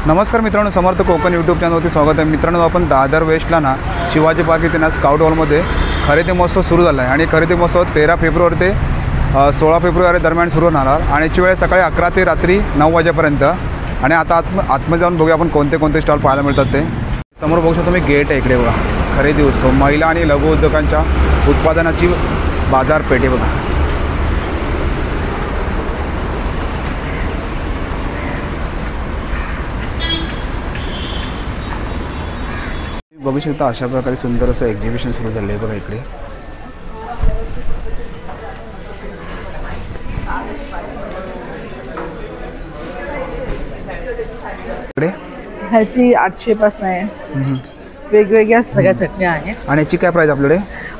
नमस्कार मित्रांनो, समर्थ कोकण यूट्यूब चॅनलवरती स्वागत आहे. मित्रांनो, आपण दादर वेस्टला ना शिवाजी पार्क इथे ना स्काउट हॉलमध्ये खरेदी महोत्सव सुरू झाला आहे आणि खरेदी महोत्सव 13 फेब्रुवारी ते 16 फेब्रुवारी दरम्यान सुरू होणार आणि याची वेळ सकाळी 11 ते रात्री 9 वाजेपर्यंत. आणि आता आतमध्ये जाऊन बघूया आपण कोणते कोणते स्टॉल पाहायला मिळतात ते. समोर बघू शकतो मी गेट आहे इकडे बघा. खरेदी उत्सव, महिला आणि लघु उद्योगांच्या उत्पादनाची बाजारपेठ आहे बघा. बघू शकता अशा प्रकारे सुंदर असं एक्झिबिशन सुरू झालं आहे बघा इकडे. इकडे ह्याची 800 पासून आहे. वेगवेगळ्या सगळ्या चटण्या आहेत. आणि याची काय प्राइस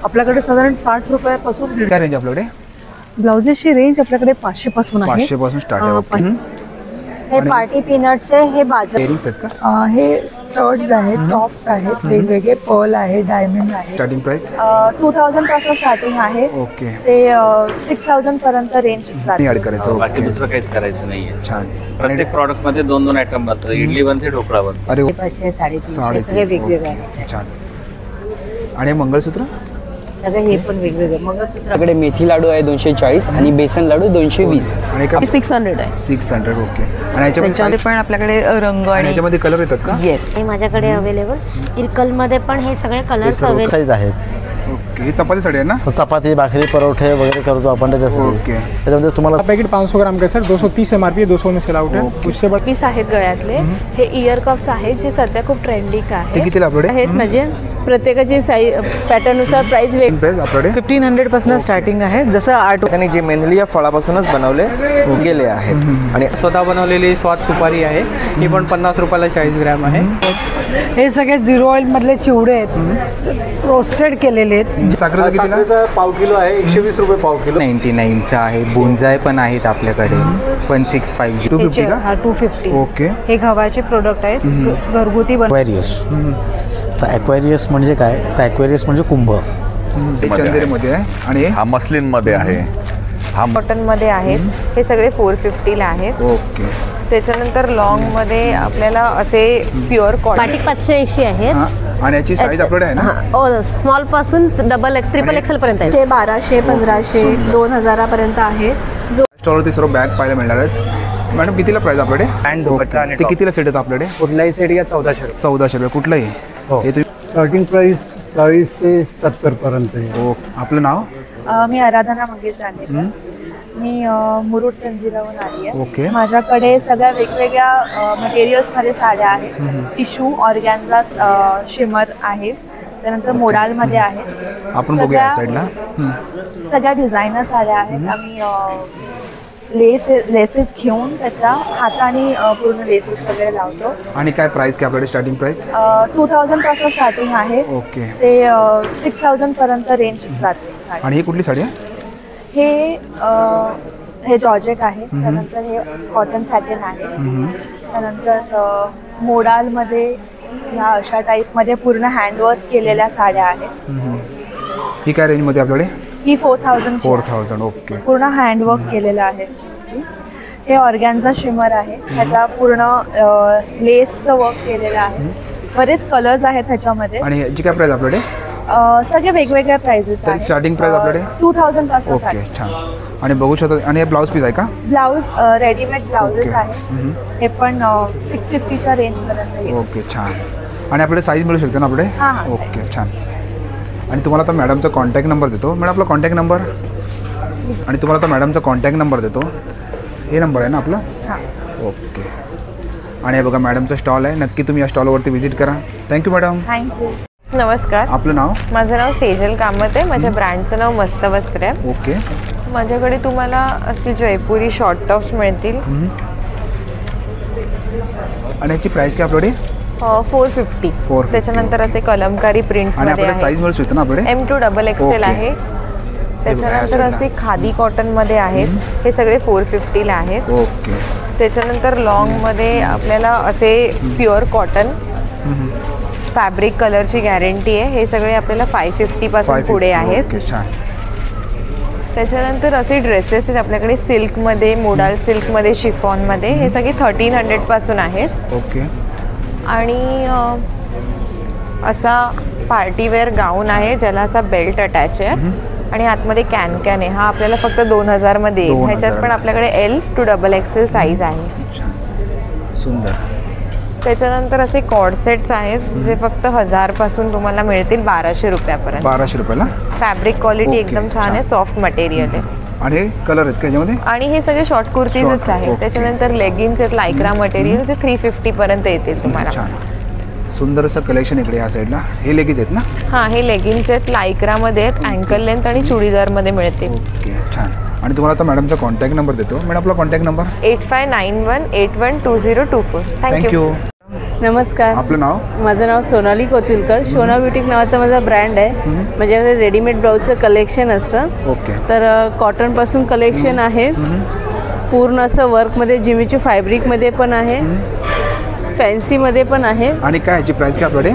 आपल्याकडे साधारण 60 रुपयापासून काय रेंज आपल्याकडे? ब्लाउजेसची रेंज आपल्याकडे 500 पासून आहे. 500 पासून स्टार्ट आहे. हे पार्टी पीनट्स आहे. हे बाजार इयरिंग्स आहेत का? हे स्टड्स आहेत, टॉप्स आहेत, वेगवेगळे पर्ल आहे, डायमंड आहे. स्टार्टिंग प्राइस 2000 पासून स्टार्टिंग आहे. ओके. ते 6000 पर्यंत रेंज जाते. ऍड करायचं. बाकी दुसरं काहीच करायचं नाहीये. छान. प्रत्येक प्रॉडक्ट मध्ये 2-2 आयटम बनतात. इडली बनते, ढोकळा बनतो. अरे 500 350 सगळे वेगवेगळे आहेत. छान. आणि मंगळसूत्र सगळे हे पण वेगवेगळे. मंगळसूत्र आपल्याकडे मेथी लाडू आहे 240 आणि बेसन लाडू 220. आणि 600 आहे. 600. ओके. आणि त्याच्यामध्ये पण आपल्याकडे रंग आणि याच्यामध्ये कलर येतात का? येस, हे माझ्याकडे अवेलेबल. इरकल मध्ये पण हे सगळे कलर्स अवेलेबल साईज आहेत. ओके. ही चपातीसाठी आहे ना? चपाती, भाकरी, परोठे वगैरे करतो आपण त्याच्यासाठी. ओके. त्याच्यामध्ये तुम्हाला पैकेट 500 ग्राम का सर 230 MRP, 200 में सेल आउट है. उससे बड़ा पीस आहेत गळ्यातले. हे इयर कप्स आहेत जे सध्या खूप ट्रेंडिंग आहे. ते कितीला आपल्याकडे आहेत म्हणजे प्रत्येकाची साईज पॅटर्ननुसार प्राइस वेगळी. प्राइस आपल्याकडे 1500 पासून स्टार्टिंग आहे. जसं आर्ट त्यांनी जे मेनली या फळापासूनच बनवले गेले आहेत. आणि स्वतः बनवलेली स्वाद सुपारी आहे. ही पण 50 रुपयाला 40 ग्रॅम आहे. हे सगळे 0 ऑइल मधले चिवडे आहेत, रोस्टेड केलेले आहेत. साखरेचं कितीला? साखरेचा पाव किलो आहे 120 रुपये पाव किलो. 99चा आहे. बोंजाय पण आहेत आपल्याकडे 165. 250 का? हा 250. ओके. हे गव्हाचे प्रोडक्ट आहेत, घरगुती ॲक्वेरियस. तर ॲक्वेरियस म्हणजे काय? तर ॲक्वेरियस म्हणजे कुंभ. चंदेरीमध्ये आहे. आणि हा मस्लिन मध्ये आहे. हा कॉटन मध्ये आहेत. हे सगळे 450 ला आहेत. ओके. त्याच्यानंतर लॉंग मध्ये आपल्याला असे प्युअर कॉटन बाटिक 580 आहेत. आणि याची साईज आपल्याकडे आहे ना? स्मॉल पासून ट्रिपल एक्सेल पर्यंत आहे. ते 1200, 1500, 2000 पर्यंत आहे. जो स्टॉलवरती सर्व बॅग पाहायला मिळणार आहेत. मॅडम कितीला प्राइस आपल्याकडे? ओके. ते कितीला सेट येतं आपल्याकडे? कुठलाही सेट या 1400. 1400 रुपये. कुठलंही हे तुम्ही? स्टार्टिंग प्राइस 40 ते 70 पर्यंत आहे. ओ, आपलं नाव? मी आराधना मंगेश जाने. मी मुरुड जंजिरावरून आली आहे. ओके. माझ्याकडे सगळ्या वेगवेगळ्या मटेरियल्स मध्ये साड्या आहेत. टिश्यू, ऑर्गॅन्झा, शिमर आहे. त्यानंतर मोडाल मध्ये आहे. आपण बघूया साईडला. सगळ्या डिझायनर साड्या आहेत. आम्ही लेसेस घेऊन त्याच्या हाताने पूर्ण लेसेस वगैरे लावतो. आणि काय प्राइस काय आपल्याकडे? स्टार्टिंग प्राइस 2000 पासून स्टार्टिंग आहे. ओके. ते 6000 पर्यंत रेंज जाते. आणि ही कुठली साडी आहे? हे जॉर्जेट आहे. त्यानंतर हे कॉटन सॅटिन आहे. त्यानंतर मोडालमध्ये ह्या अशा टाईपमध्ये पूर्ण हँडवर्क केलेल्या साड्या आहेत. ही काय रेंजमध्ये आपल्याकडे? ही 4000. 4000. ओके. पूर्ण हँडवर्क केलेलं आहे. हे ऑर्गॅन्झा शिमर आहे. ह्याचा पूर्ण लेसचं वर्क केलेलं आहे. बरेच कलर्स आहेत ह्याच्यामध्ये. आणि याची काय प्राइस आपल्याकडे? सगळे वेगवेगळ्या प्राइजेस आहेत. स्टार्टिंग प्राइस आपल्याकडे 2000 पासून. ओके. छान. आणि बघू शकतो. आणि हे ब्लाऊज पीस आहे का? ब्लाऊज रेडीमेड ब्लाउजेस आहेत. हे पण 650च्या रेंज पर्यंत. ओके. छान. आणि आपल्याकडे साईज मिळू शकते ना आपल्याकडे? हां. ओके. छान. आणि तुम्हाला आता मॅडमचा कॉन्टॅक्ट नंबर देतो. मॅडम आपला कॉन्टॅक्ट नंबर. आणि तुम्हाला आता मॅडमचा कॉन्टॅक्ट नंबर देतो. हे नंबर आहे ना आपला? हां. ओके. आणि हे बघा मॅडमचा स्टॉल आहे. नक्की तुम्ही या स्टॉलवरती व्हिजिट करा. Thank you madam. थँक्यू. नमस्कार. आपलं नाव? माझं नाव सेजल कामत आहे. माझ्या ब्रँडचं नाव मस्त वस्त्र आहे. ओके. माझ्याकडे तुम्हाला असे जयपुरी शॉर्ट टॉप्स मिळतील. आणि याची प्राइस काय आपल्याकडे? 450. त्याच्यानंतर असे कलमकारी प्रिंट्स मध्ये आहे. साईज मिळू शकते ना आपल्याकडे? M2 XXL आहे. त्याच्यानंतर असे खादी कॉटन मध्ये आहेत. हे सगळे 450 ला आहेत. ओके. त्याच्यानंतर लॉंग मध्ये आपल्याला असे प्युअर कॉटन फॅब्रिक कलरची गॅरंटी आहे. हे सगळे आपल्याला 550 पासून पुढे आहेत. छान. त्याच्यानंतर असे ड्रेसेस आहेत आपल्याकडे सिल्कमध्ये, मोडाल सिल्कमध्ये, शिफॉनमध्ये. हे सगळे 1300 पासून आहेत. ओके. आणि असा पार्टीवेअर गाऊन आहे ज्याला असा बेल्ट अटॅच आहे आणि आतमध्ये कॅन आहे. हा आपल्याला फक्त 2000 मध्ये. ह्याच्यात पण आपल्याकडे L to XXL साईज आहे. सुंदर. त्याच्यानंतर असे कॉर्ड सेट्स आहेत जे फक्त 1000 पासून तुम्हाला मिळतील 1200 रुपयापर्यंत. 1200 रुपयाला. फॅब्रिक क्वालिटी एकदम छान आहे, सॉफ्ट मटेरियल आहे. आणि कलर आहेत का याच्यामध्ये? आणि हे सगळे शॉर्ट कुर्तीजच आहेत. त्याच्यानंतर लेगिन्स आहेत लायक्रा मटेरियल जे 350 पर्यंत येतील तुम्हाला. सुंदर असं कलेक्शन इकडे या साईडला. हे लेगिन्स आहेत ना? हां, हे लेगिन्स आहेत लायक्रामध्ये आहेत, अँकल लेंथ आणि चुडीदारमध्ये मिळतील. ओके, छान. आणि तुम्हाला आता मॅडमचा कॉन्टॅक्ट नंबर देतो. मॅडम आपला कॉन्टॅक्ट नंबर? 8591812024. थँक्यू. नमस्कार. आपलं नाव? माझं नाव सोनाली कोतिलकर. शोना ब्युटिक नावाचा माझा ब्रँड आहे. माझ्याकडे रेडीमेड ब्लाऊजचं कलेक्शन असतं. ओके. तर कॉटनपासून कलेक्शन आहे, पूर्ण असं वर्कमध्ये, जिमीची फॅब्रिकमध्ये पण आहे, फॅन्सीमध्ये पण आहे. आणि काय याची प्राइस काय आपल्याकडे?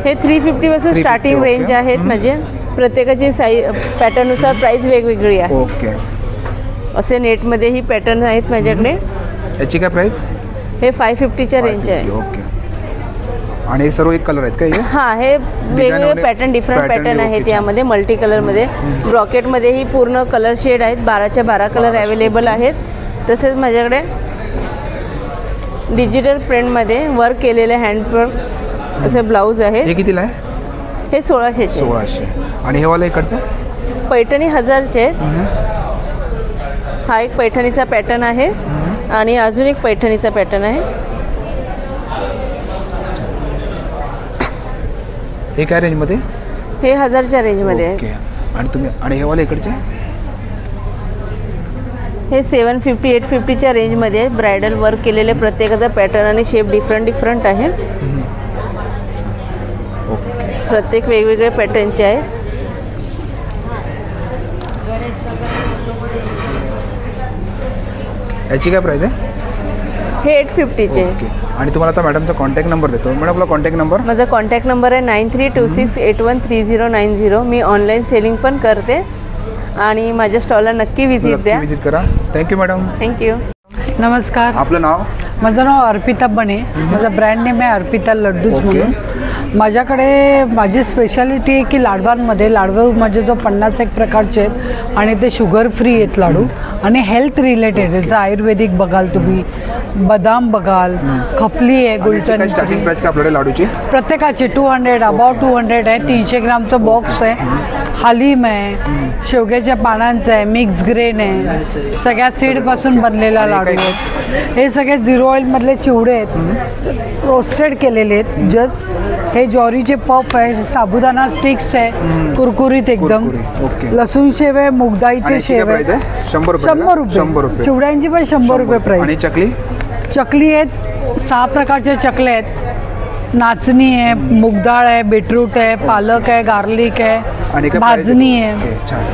हे 350 पासून स्टार्टिंग रेंज आहेत. म्हणजे प्रत्येकाची पॅटर्ननुसार प्राइस वेगवेगळी आहे. ओके. असे नेटमध्येही पॅटर्न आहेत माझ्याकडे. याची काय प्राइस? हे 550च्या रेंज आहे. ओके. आणि सर्व एक कलर आहेत का हे? हां, हे वेगवेगळे पॅटर्न, डिफरंट पॅटर्न आहेत यामध्ये. मल्टी कलरमध्ये, ब्रॉकेटमध्येही पूर्ण कलर शेड आहेत. 12च्या 12 कलर अवेलेबल आहेत. तसेच माझ्याकडे डिजिटल प्रिंटमध्ये वर्क केलेले हँडवर्क असे ब्लाऊज आहेत. हे कितीला आहे? हे 1600चे. 1600. आणि हे वाला इकडचं? पैठणी 1000चे. हा एक पैठणीचा पॅटर्न आहे आणि अजून एक पैठणीचा पॅटर्न आहे. हे काय रेंजमध्ये? हे 1000च्या रेंजमध्ये आहे. ओके. आणि तुम्ही आणि हे वाले इकडचे? हे 750 850च्या रेंजमध्ये आहे. ब्रायडल वर्क केलेले प्रत्येकाचा पॅटर्न आणि शेप डिफरंट आहे. प्रत्येक वेगवेगळे पॅटर्नचे आहे. याची काय प्राइस आहे? हे 850चे. ओके. आणि तुम्हाला आता मॅडमचा कॉन्टॅक्ट नंबर देतो. मॅडम आपला कॉन्टॅक्ट नंबर? माझा कॉन्टॅक्ट नंबर आहे 9326813090. मी ऑनलाईन सेलिंग पण करते आणि माझ्या स्टॉलला नक्की व्हिजिट द्या. व्हिजिट करा. Thank you madam. थँक्यू. नमस्कार. आपलं नाव? माझं नाव अर्पिता बने. माझं ब्रँड नेम आहे अर्पिता लड्डूज म्हणून. माझ्याकडे माझी स्पेशालिटी आहे की लाडवांमध्ये, लाडू म्हणजे जो 51 प्रकारचे आहेत आणि ते शुगर फ्री आहेत लाडू आणि हेल्थ रिलेटेड. जसं आयुर्वेदिक बघाल तुम्ही, बदाम बघाल, खपली आहे, गुलटन. स्टार्टिंग प्राइस का आपल्याकडे लाडूची? प्रत्येकाची 200 अबाउट 200 आहे. 300 ग्रामचं बॉक्स आहे. हलीम आहे, शेवग्याच्या पानांचं आहे, मिक्स ग्रेन आहे, सगळ्या सीडपासून बनलेला लाडू आहे. हे सगळे 0 ऑइलमधले चिवडे आहेत, रोस्टेड केलेले आहेत. जस्ट हे ज्वारीचे पफ आहे, साबुदाणा स्टिक्स आहे, कुरकुरीत एकदम. लसूण शेव आहे, मुगदाईचे शेव आहे. 100 रुपये. चिवड्यांची पण 100 रुपये प्राइस. आणि चकली? चकली आहेत, 6 प्रकारचे चकले आहेत. नाचणी आहे, मुगडाळ आहे, बीटरूट आहे, पालक आहे, गार्लिक आहे, भाजणी आहे.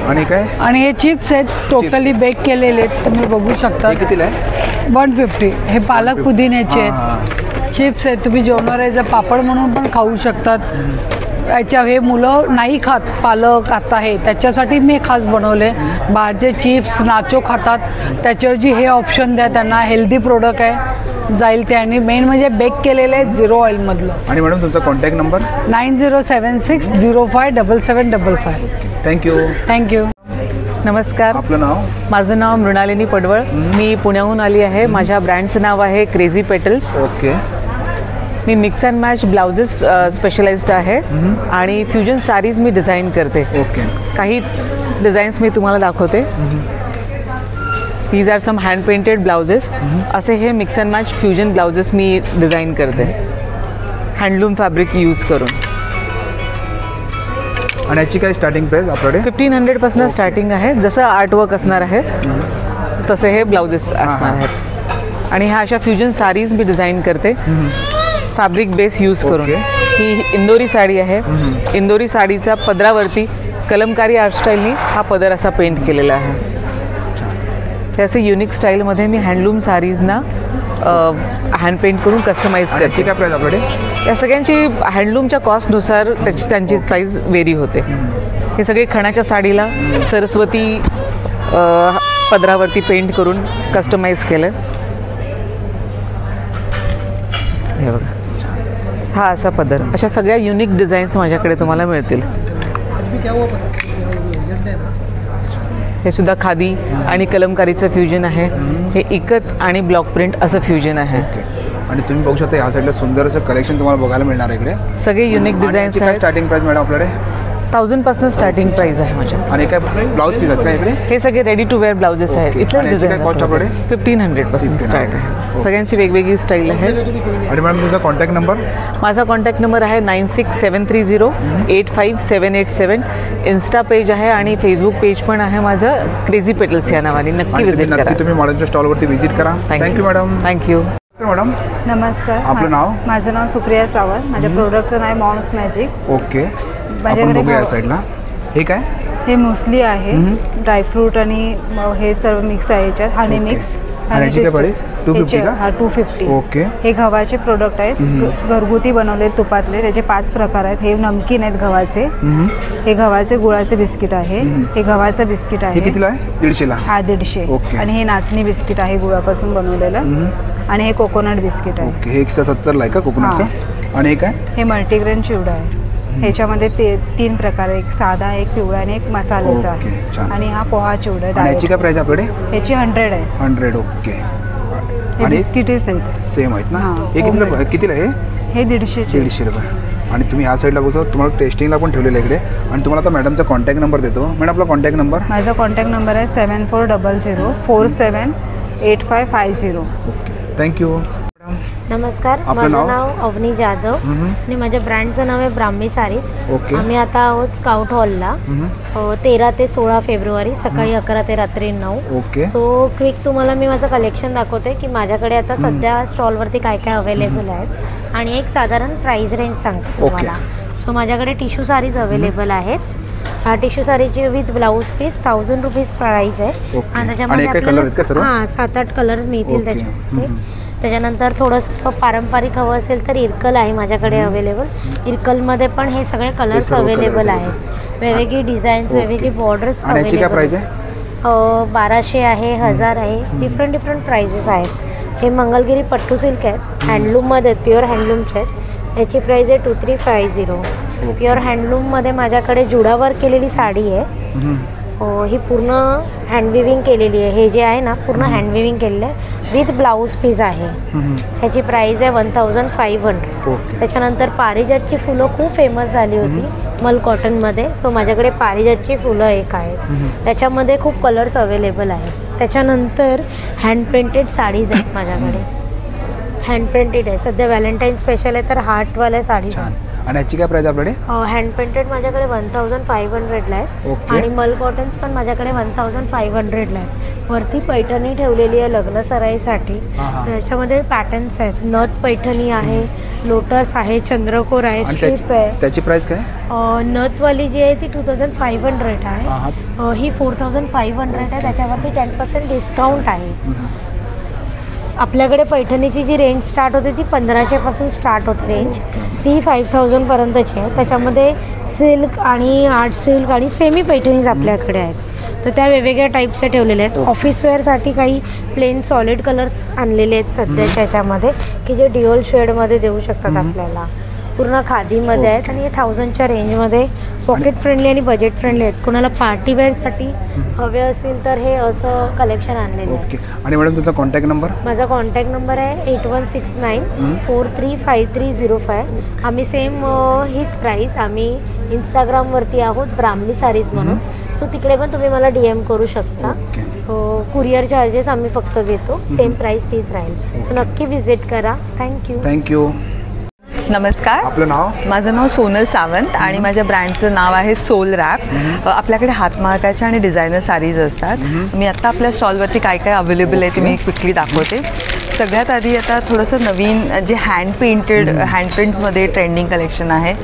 आणि काय? आणि हे चिप्स आहेत, टोटली बेक केलेले आहेत. तुम्ही बघू शकता. कितीला आहे? 150. हे पालक पुदिन्याचे आहेत, चिप्स आहेत. तुम्ही जेवणाऱ्याचं पापड म्हणून पण खाऊ शकतात. याच्या हे मुलं नाही खात पालक आता हे, त्याच्यासाठी मी खास बनवले. बाहेरचे चिप्स नाचो खातात, त्याच्याऐवजी हे ऑप्शन द्या त्यांना. हेल्दी प्रोडक्ट आहे, जाईल ते. आणि मेन म्हणजे बेक केलेलं आहे 0 ऑइलमधलं. आणि मॅडम तुमचा कॉन्टॅक्ट नंबर? 9076057755. थँक्यू. नमस्कार. आपलं नाव? माझं नाव मृणालिनी पडवळ. मी पुण्याहून आली आहे. माझ्या ब्रँडचं नाव आहे क्रेझी पेटल्स. ओके. मी mix and match blouses specialised आहे आणि फ्युजन साडीज मी डिझाईन करते. ओके. काही डिझाईन्स मी तुम्हाला दाखवते. These are some hand painted blouses. असे हे mix and match fusion blouses मी डिझाईन करते हँडलूम फॅब्रिक यूज करून. आणि याची काय स्टार्टिंग प्राइस आपल्याकडे? 1500 पासून स्टार्टिंग आहे. जसं आर्टवर्क असणार आहे तसे हे ब्लाउजेस असणार आहेत. आणि ह्या अशा फ्युजन साडीज मी डिझाईन करते फॅब्रिक बेस यूज करून. ही इंदोरी साडी आहे. इंदोरी साडीचा पदरावरती कलमकारी आर्ट स्टाईलनी हा पदर असा पेंट केलेला आहे. त्याचे युनिक स्टाईलमध्ये मी हँडलूम साडीजना हँड पेंट करून कस्टमाइज करते. काय प्राइस आपल्याकडे? या सगळ्यांची हँडलूमच्या कॉस्टनुसार त्यांची प्राईस वेरी होते. हे सगळे खणाच्या साडीला सरस्वती पदरावरती पेंट करून कस्टमाइज केलं. हे बघा, हा असा पदर. अशा सगळ्या युनिक डिझाईन्स माझ्याकडे तुम्हाला मिळतील. हे सुद्धा खादी आणि कलमकारीचं फ्युजन आहे. हे इकत आणि ब्लॉक प्रिंट असं फ्युजन आहे. आणि तुम्ही बघू शकता ह्या साईडला सुंदर असं कलेक्शन तुम्हाला बघायला मिळणार आहे इकडे. सगळे युनिक डिझाईन्स आहेत. स्टार्टिंग प्राइस मॅडम आपल्याकडे 1000 पासून स्टार्टिंग प्राइस आहे माझ्या. आणि काय ब्लाऊज पीस आहेत का इकडे? हे सगळे रेडी टू वेअर ब्लाउजेस आहेत. इथलं डिझाईन कॉस्ट आपल्याकडे 1500 पासून स्टार्ट आहे. सगळ्यांची वेगवेगळी स्टाईल आहे. आणि मॅडम तुमचा कॉन्टॅक्ट नंबर? माझा कॉन्टॅक्ट नंबर आहे 9673085787. इन्स्टा पेज आहे आणि फेसबुक पेज पण आहे माझं, क्रेझी पेटल्स या नावाने. नक्की विजिट करा. तुम्ही मॉडेलच्या स्टॉलवरती व्हिजिट करा. Thank you madam. Thank you madam. नमस्कार. आपलं नाव? माझं नाव सुप्रिया सावंत. माझ्या प्रोडक्टचं नाव आहे मॉम्स मॅजिक. ओके. माझ्याकडे या साईडला हे काय? हे मुसली आहे, ड्रायफ्रूट आणि हे सर्व मिक्स आहे याच्यात. Honey mix. आणि याची काय प्राइस? 250 का? हा 250. ओके. हे गव्हाचे प्रोडक्ट आहेत, घरगुती बनवले तुपातले. त्याचे 5 प्रकार आहेत. हे नमकीन आहेत गव्हाचे. हे गव्हाचे गुळाचे बिस्किट आहे. हे गव्हाचं बिस्किट आहे. हे कितीला आहे? 150ला. हा 150. आणि हे नाचणी बिस्किट आहे गुळापासून बनवलेलं. आणि हे कोकोनट बिस्किट आहे. ओके. हे 170ला आहे का कोकोनटचं? आणि हे काय? हे मल्टीग्रेन चिवडा आहे. ह्याच्यामध्ये 3 प्रकार, एक साधा, एक पिवळा आणि एक मसाल्याचा आहे. आणि हा पोहा चिवडा आहे. याची काय प्राइस आपल्याकडे? ह्याची 100 आहे. 100. ओके. हे बिस्किटेस आहेत. सेम आहेत ना? हे कितीला आहे? हे 150. 150 रुपये. आणि तुम्ही ह्या साईडला बघतो, तुम्हाला टेस्टिंगला पण ठेवलेलं आहे इकडे. आणि तुम्हाला आता मॅडमचा कॉन्टॅक्ट नंबर देतो. मॅडम आपला कॉन्टॅक्ट नंबर? माझा कॉन्टॅक्ट नंबर आहे 7400478550. ओके. थँक्यू. नमस्कार. माझं नाव अवनी जाधव आणि माझ्या ब्रँडचं नाव आहे ब्राह्मी सारीज. आम्ही आता आहोत स्काउट हॉलला 13 ते 16 फेब्रुवारी सकाळी 11 ते रात्री 9. ओके. सो क्विक तुम्हाला मी माझं कलेक्शन दाखवते की माझ्याकडे आता सध्या स्टॉलवरती काय काय अवेलेबल आहेत आणि एक साधारण प्राइस रेंज सांगते तुम्हाला. सो माझ्याकडे टिश्यू सारीज अवेलेबल आहेत. हा टिश्यू सारीची with blouse piece 1000 rupees price आहे. आणि त्याच्यामध्ये आपल्याला 7-8 कलर मिळतील त्याच्यामध्ये. त्याच्यानंतर थोडंसं पारंपरिक हवं असेल तर इरकल आहे माझ्याकडे अवेलेबल. इरकलमध्ये पण हे सगळे कलर्स अवेलेबल आहेत. वेगवेगळी डिझाईन्स, वेगवेगळी बॉर्डर्स अवेलेबल. 1200 आहे, 1000 आहे. डिफरंट प्राइजेस आहेत. हे मंगलगिरी पट्टू सिल्क आहेत, हँडलूममध्ये आहेत, प्युअर हँडलूमचे आहेत. याची प्राइस आहे 2350. प्युअर हँडलूममध्ये माझ्याकडे जुडावर केलेली साडी आहे. ही पूर्ण हँडविविंग केलेली आहे. हे जे आहे ना पूर्ण हँडविविंग केलेलं आहे विथ ब्लाऊज पीस आहे. ह्याची प्राइस आहे 1500. त्याच्यानंतर पारिजातची फुलं खूप फेमस झाली होती मल कॉटनमध्ये. सो माझ्याकडे पारिजातची फुलं एक आहेत. त्याच्यामध्ये खूप कलर्स अवेलेबल आहेत. त्याच्यानंतर हँड प्रिंटेड साडीज आहेत माझ्याकडे. हँड प्रिंटेड आहे. सध्या व्हॅलेंटाईन स्पेशल आहे तर हार्टवाल्या साडीज आहेत. आणि याची काय प्राइस आपल्याकडे? हँड प्रिंटेड माझ्याकडे 1500ला आहे. आणि मल कॉटन्स पण माझ्याकडे 1500ला आहे. वरती पैठणी ठेवलेली आहे लग्न सराईसाठी. त्याच्यामध्ये पॅटर्न्स आहेत. नथ पैठणी आहे, लोटस आहे, चंद्रकोर आहे, स्ट्रीप आहे. त्याची प्राइस काय? नथवाली जी आहे ती 2500 आहे. ही 4500 आहे. त्याच्यावरती 10% डिस्काउंट आहे. आपल्याकडे पैठणीची जी रेंज स्टार्ट होते ती 1500 पासून स्टार्ट होते रेंज. ती 5000 पर्यंतची आहे. त्याच्यामध्ये सिल्क आणि आर्ट सिल्क आणि सेमी पैठणीज आपल्याकडे आहेत. तर त्या वेगवेगळ्या टाईपच्या ठेवलेल्या आहेत. ऑफिस वेअरसाठी काही प्लेन सॉलिड कलर्स आणलेले आहेत सध्याच्या ह्याच्यामध्ये की जे डिओल शेडमध्ये देऊ शकतात आपल्याला. पूर्ण खादीमध्ये आहेत आणि हे 1000च्या रेंजमध्ये पॉकेट फ्रेंडली आणि बजेट फ्रेंडली आहेत. कोणाला पार्टीवेअरसाठी हवे असतील तर हे असं कलेक्शन आणलेलं आहे. आणि मॅडम तुमचा कॉन्टॅक्ट नंबर? माझा कॉन्टॅक्ट नंबर आहे 8169435305. आम्ही सेम हीच प्राईस आम्ही इंस्टाग्रामवरती आहोत ब्राह्मी सारीज म्हणून. सो तिकडे पण तुम्ही मला DM करू शकता. कुरिअर चार्जेस आम्ही फक्त घेतो. सेम प्राईस तीच राहील. सो नक्की विजिट करा. थँक्यू. नमस्कार. आपलं नाव? माझं नाव सोनल सावंत आणि माझ्या ब्रँडचं नाव आहे सोल रॅप. आपल्याकडे हातमागाच्या आणि डिझायनर साडीज असतात. मी आत्ता आपल्या स्टॉलवरती काय काय अवेलेबल आहे तुम्ही क्विकली दाखवते. सगळ्यात आधी आता थोडंसं नवीन जे हँड प्रिंट्समध्ये ट्रेंडिंग कलेक्शन आहे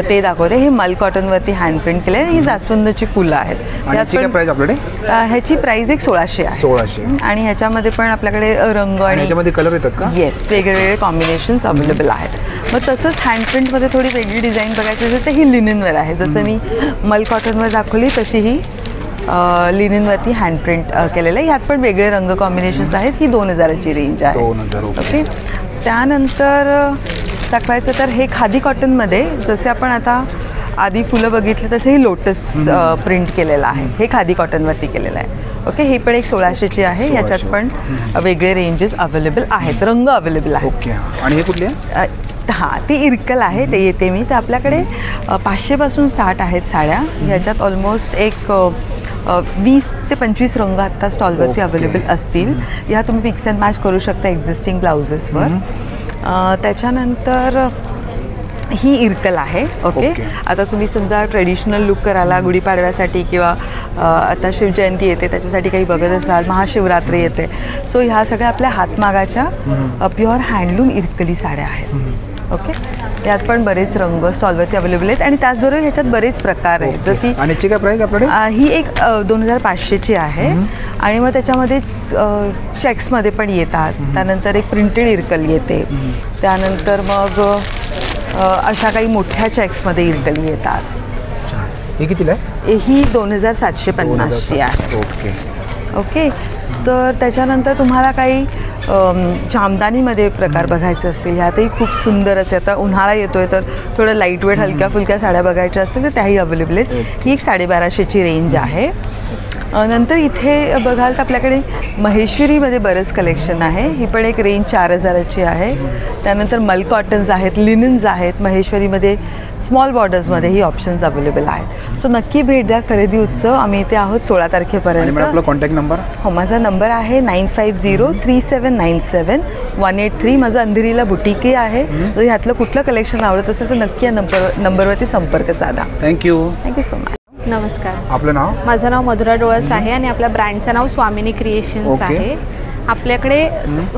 ते दाखवते. हे मल कॉटनवरती हँड प्रिंट केले. ही जास्वंदची फुलं आहेत. ह्याची प्राइस एक 1600 आहे. 1600. आणि ह्याच्यामध्ये पण आपल्याकडे रंग आणि ह्याच्यामध्ये कलर येतात का? येस, वेगवेगळे कॉम्बिनेशन्स अवेलेबल आहेत. मग तसंच हँड प्रिंटमध्ये थोडी वेगळी डिझाईन बघायची असेल तर ही लिनिनवर आहे. जसं मी मल कॉटनवर दाखवली तशी ही लिनिनवरती हँडप्रिंट केलेलं आहे. ह्यात पण वेगळे रंग कॉम्बिनेशन्स आहेत. ही 2000ची रेंज आहे. 2000. ओके. त्यानंतर दाखवायचं तर हे खादी कॉटनमध्ये जसे आपण आता आधी फुलं बघितली तसे ही लोटस प्रिंट केलेलं आहे. हे खादी कॉटनवरती केलेलं आहे. ओके. हे पण एक 1600ची आहे. याच्यात पण वेगळे रेंजेस अवेलेबल आहेत, रंग अवेलेबल आहेत. ओके. आणि हे कुठले आहे? हां, ती इरकल आहे, ते येते मी. तर आपल्याकडे 500 पासून स्टार्ट आहेत साड्या. याच्यात ऑलमोस्ट एक 20 ते 25 रंग आत्ता स्टॉलवरती अवेलेबल असतील. ह्या तुम्ही मिक्स अँड मॅच करू शकता एक्झिस्टिंग ब्लाउजेसवर. त्याच्यानंतर ही इरकल आहे. ओके. आता तुम्ही समजा ट्रेडिशनल लुक करायला गुढीपाडव्यासाठी किंवा आता शिवजयंती येते त्याच्यासाठी काही बघत असाल, महाशिवरात्री येते, सो ह्या सगळ्या आपल्या हातमागाच्या प्युअर हँडलूम इरकली साड्या आहेत. ओके. यात पण बरेच रंग स्टॉलवरती अवेलेबल आहेत आणि त्याचबरोबर ह्याच्यात बरेच प्रकार आहेत. जशी आणि याची काय प्राईस आपल्याकडे? ही एक 2500ची आहे आणि मग त्याच्यामध्ये चेक्समध्ये पण येतात. त्यानंतर एक प्रिंटेड इरकल येते. त्यानंतर मग अशा काही मोठ्या चेक्समध्ये इरकली येतात. ही कितीला आहे? ही 2750ची आहे. ओके. ओके. तर त्याच्यानंतर तुम्हाला काही जामदानीमध्ये प्रकार बघायचे असतील, ह्यातही खूप सुंदर असे, आता उन्हाळा येतोय तर थोडं लाईट वेट हलक्या फुलक्या साड्या बघायच्या असतील तर त्याही अवेलेबल आहेत. ही एक 1250ची रेंज आहे. नंतर इथे बघाल तर आपल्याकडे महेश्वरीमध्ये बरंच कलेक्शन आहे. ही पण एक रेंज 4000ची आहे. त्यानंतर मल कॉटन्स आहेत, लिनन्स आहेत. महेश्वरीमध्ये स्मॉल बॉर्डर्समध्ये ही ऑप्शन्स अवेलेबल आहेत. सो नक्की भेट द्या. खरेदी उत्सव आम्ही इथे आहोत 16 तारखेपर्यंत. आपला कॉन्टॅक्ट नंबर? हो, माझा नंबर आहे 9503797183. माझं अंधेरीला बुटीकही आहे. जर ह्यातलं कुठलं कलेक्शन आवडत असेल तर नक्की या नंबरवरती संपर्क साधा. Thank you so much. नमस्कार. आपलं नाव? माझं नाव मधुरा डोळस आहे आणि आपल्या ब्रँडचं नाव स्वामिनी क्रिएशन्स आहे. आपल्याकडे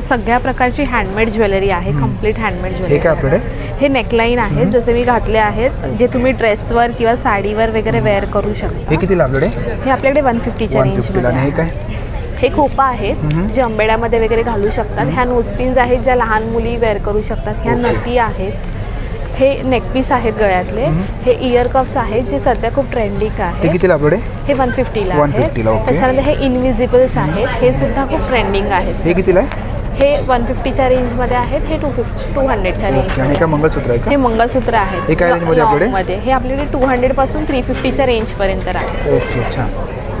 सगळ्या प्रकारची हँडमेड ज्वेलरी आहे, कम्प्लीट हँडमेड ज्वेलरी. हे नेकलाईन आहेत जसे मी घातले आहेत, जे तुम्ही ड्रेसवर किंवा साडीवर वगैरे वेअर करू शकता. हे कितीला आपल्याकडे? हे आपल्याकडे 150च्या रेंजमध्ये. हे काय? हे खोपा आहेत जे अंबेड्यामध्ये वगैरे घालू शकतात. ह्या नोजपिन्स आहेत ज्या लहान मुली वेअर करू शकतात. ह्या नथी आहेत. हे नेकपीस आहेत गळ्यातले. हे इयर कप्स आहेत जे सध्या खूप ट्रेंडिंग आहे. ते कितीला आपल्याकडे? हे 150ला आहे. त्याच्यानंतर हे इनविजिबल्स आहेत, हे सुद्धा खूप ट्रेंडिंग आहेत. हे कितीला आहे? हे 150च्या रेंजमध्ये आहेत. हे 200च्या रेंज. आणि काय मंगळसूत्र आहे? हे मंगळसूत्र आहेत. हे काय रेंजमध्ये आपल्याकडे? हे आपल्याकडे 200 पासून 350च्या रेंजपर्यंत आहे. ओके. छान.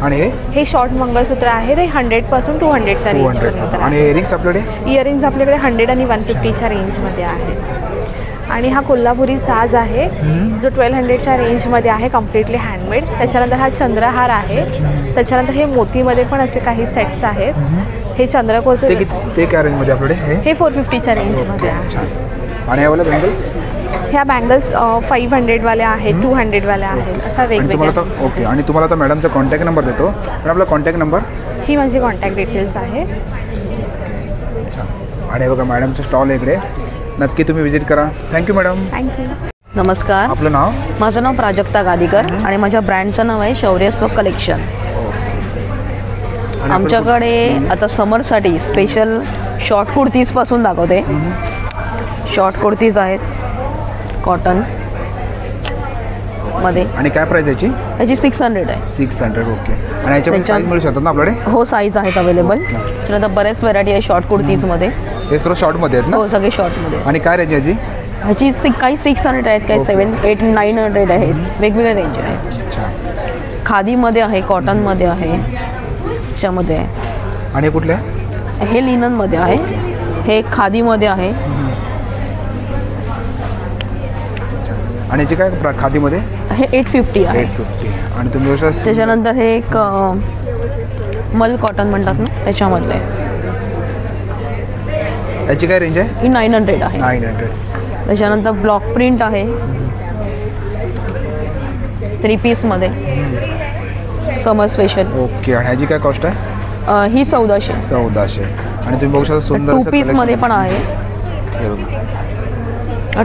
आणि हे शॉर्ट मंगळसूत्र आहे. ते 100 पासून 200च्या रेंजपर्यंत. आणि इयरिंग्स आपल्याकडे? इयरिंग्स आपल्याकडे 100 आणि 150च्या रेंजमध्ये आहे. आणि हा कोल्हापुरी साज आहे जो 1200च्या रेंजमध्ये आहे, कम्प्लिटली हँडमेड. त्याच्यानंतर हा चंद्रहार आहे. त्याच्यानंतर हे मोतीमध्ये पण असे काही सेट्स आहेत. हे चंद्रकोरचे. ते काय रेंजमध्ये आपल्याकडे? हे 450च्या रेंजमध्ये आहे. आणि यावाला बँगल्स? ह्या बँगल्स 500वाल्या आहेत, 200वाल्या आहेत, असा वेगवेगळ्या. ओके. आणि तुम्हाला आता मॅडमचा कॉन्टॅक्ट नंबर देतो. पण आपला कॉन्टॅक्ट नंबर? ही माझी कॉन्टॅक्ट डिटेल्स आहे. आणि बघा मॅडमचं स्टॉल आहे इकडे, नक्की तुम्ही विजिट करा. Thank you madam. थँक्यू. नमस्कार. आपलं नाव? माझं नाव प्राजक्ता गादीकर आणि माझ्या ब्रँडचं नाव आहे शौर्यस्व कलेक्शन. आमच्याकडे आता समरसाठी स्पेशल शॉर्ट कुर्तीजपासून दाखवते. शॉर्ट कुर्तीज आहेत कॉटन मध्ये. आणि काय प्राइस याची? याची 600 आहे. 600. ओके. आणि याच्यामध्ये साईज मिळू शकतात ना आपल्याकडे? हो, साईज आहेत अवेलेबल. त्याच्यानंतर बरेच व्हरायटी आहे शॉर्ट कुर्तीजमध्ये. हे सर्व शॉर्टमध्ये आहेत ना? हो, सगळे शॉर्टमध्ये. आणि काय रेंज याची? ह्याची काही 600 आहेत, काही 700, 800, 900 आहेत. वेगवेगळे रेंज आहेत. खादीमध्ये आहे, कॉटनमध्ये आहे, च्यामध्ये आहे. आणि कुठले? हे लिननमध्ये आहे. हे खादीमध्ये आहे. आणि याची काय खादीमध्ये? हे 850 आहे. 850. आणि तुम्ही त्याच्यानंतर हे एक मल कॉटन म्हणतात ना, त्याच्यामधले. याची काय रेंज आहे? ही 900 आहे. 900. त्याच्यानंतर ब्लॉक प्रिंट आहे 3 पीसमध्ये, समर स्पेशल. ओके. आणि ह्याची काय कॉस्ट आहे? ही 1400. 1400. आणि तुम्ही बघू शकता सुंदर 2 पीसमध्ये पण आहे. हे बघा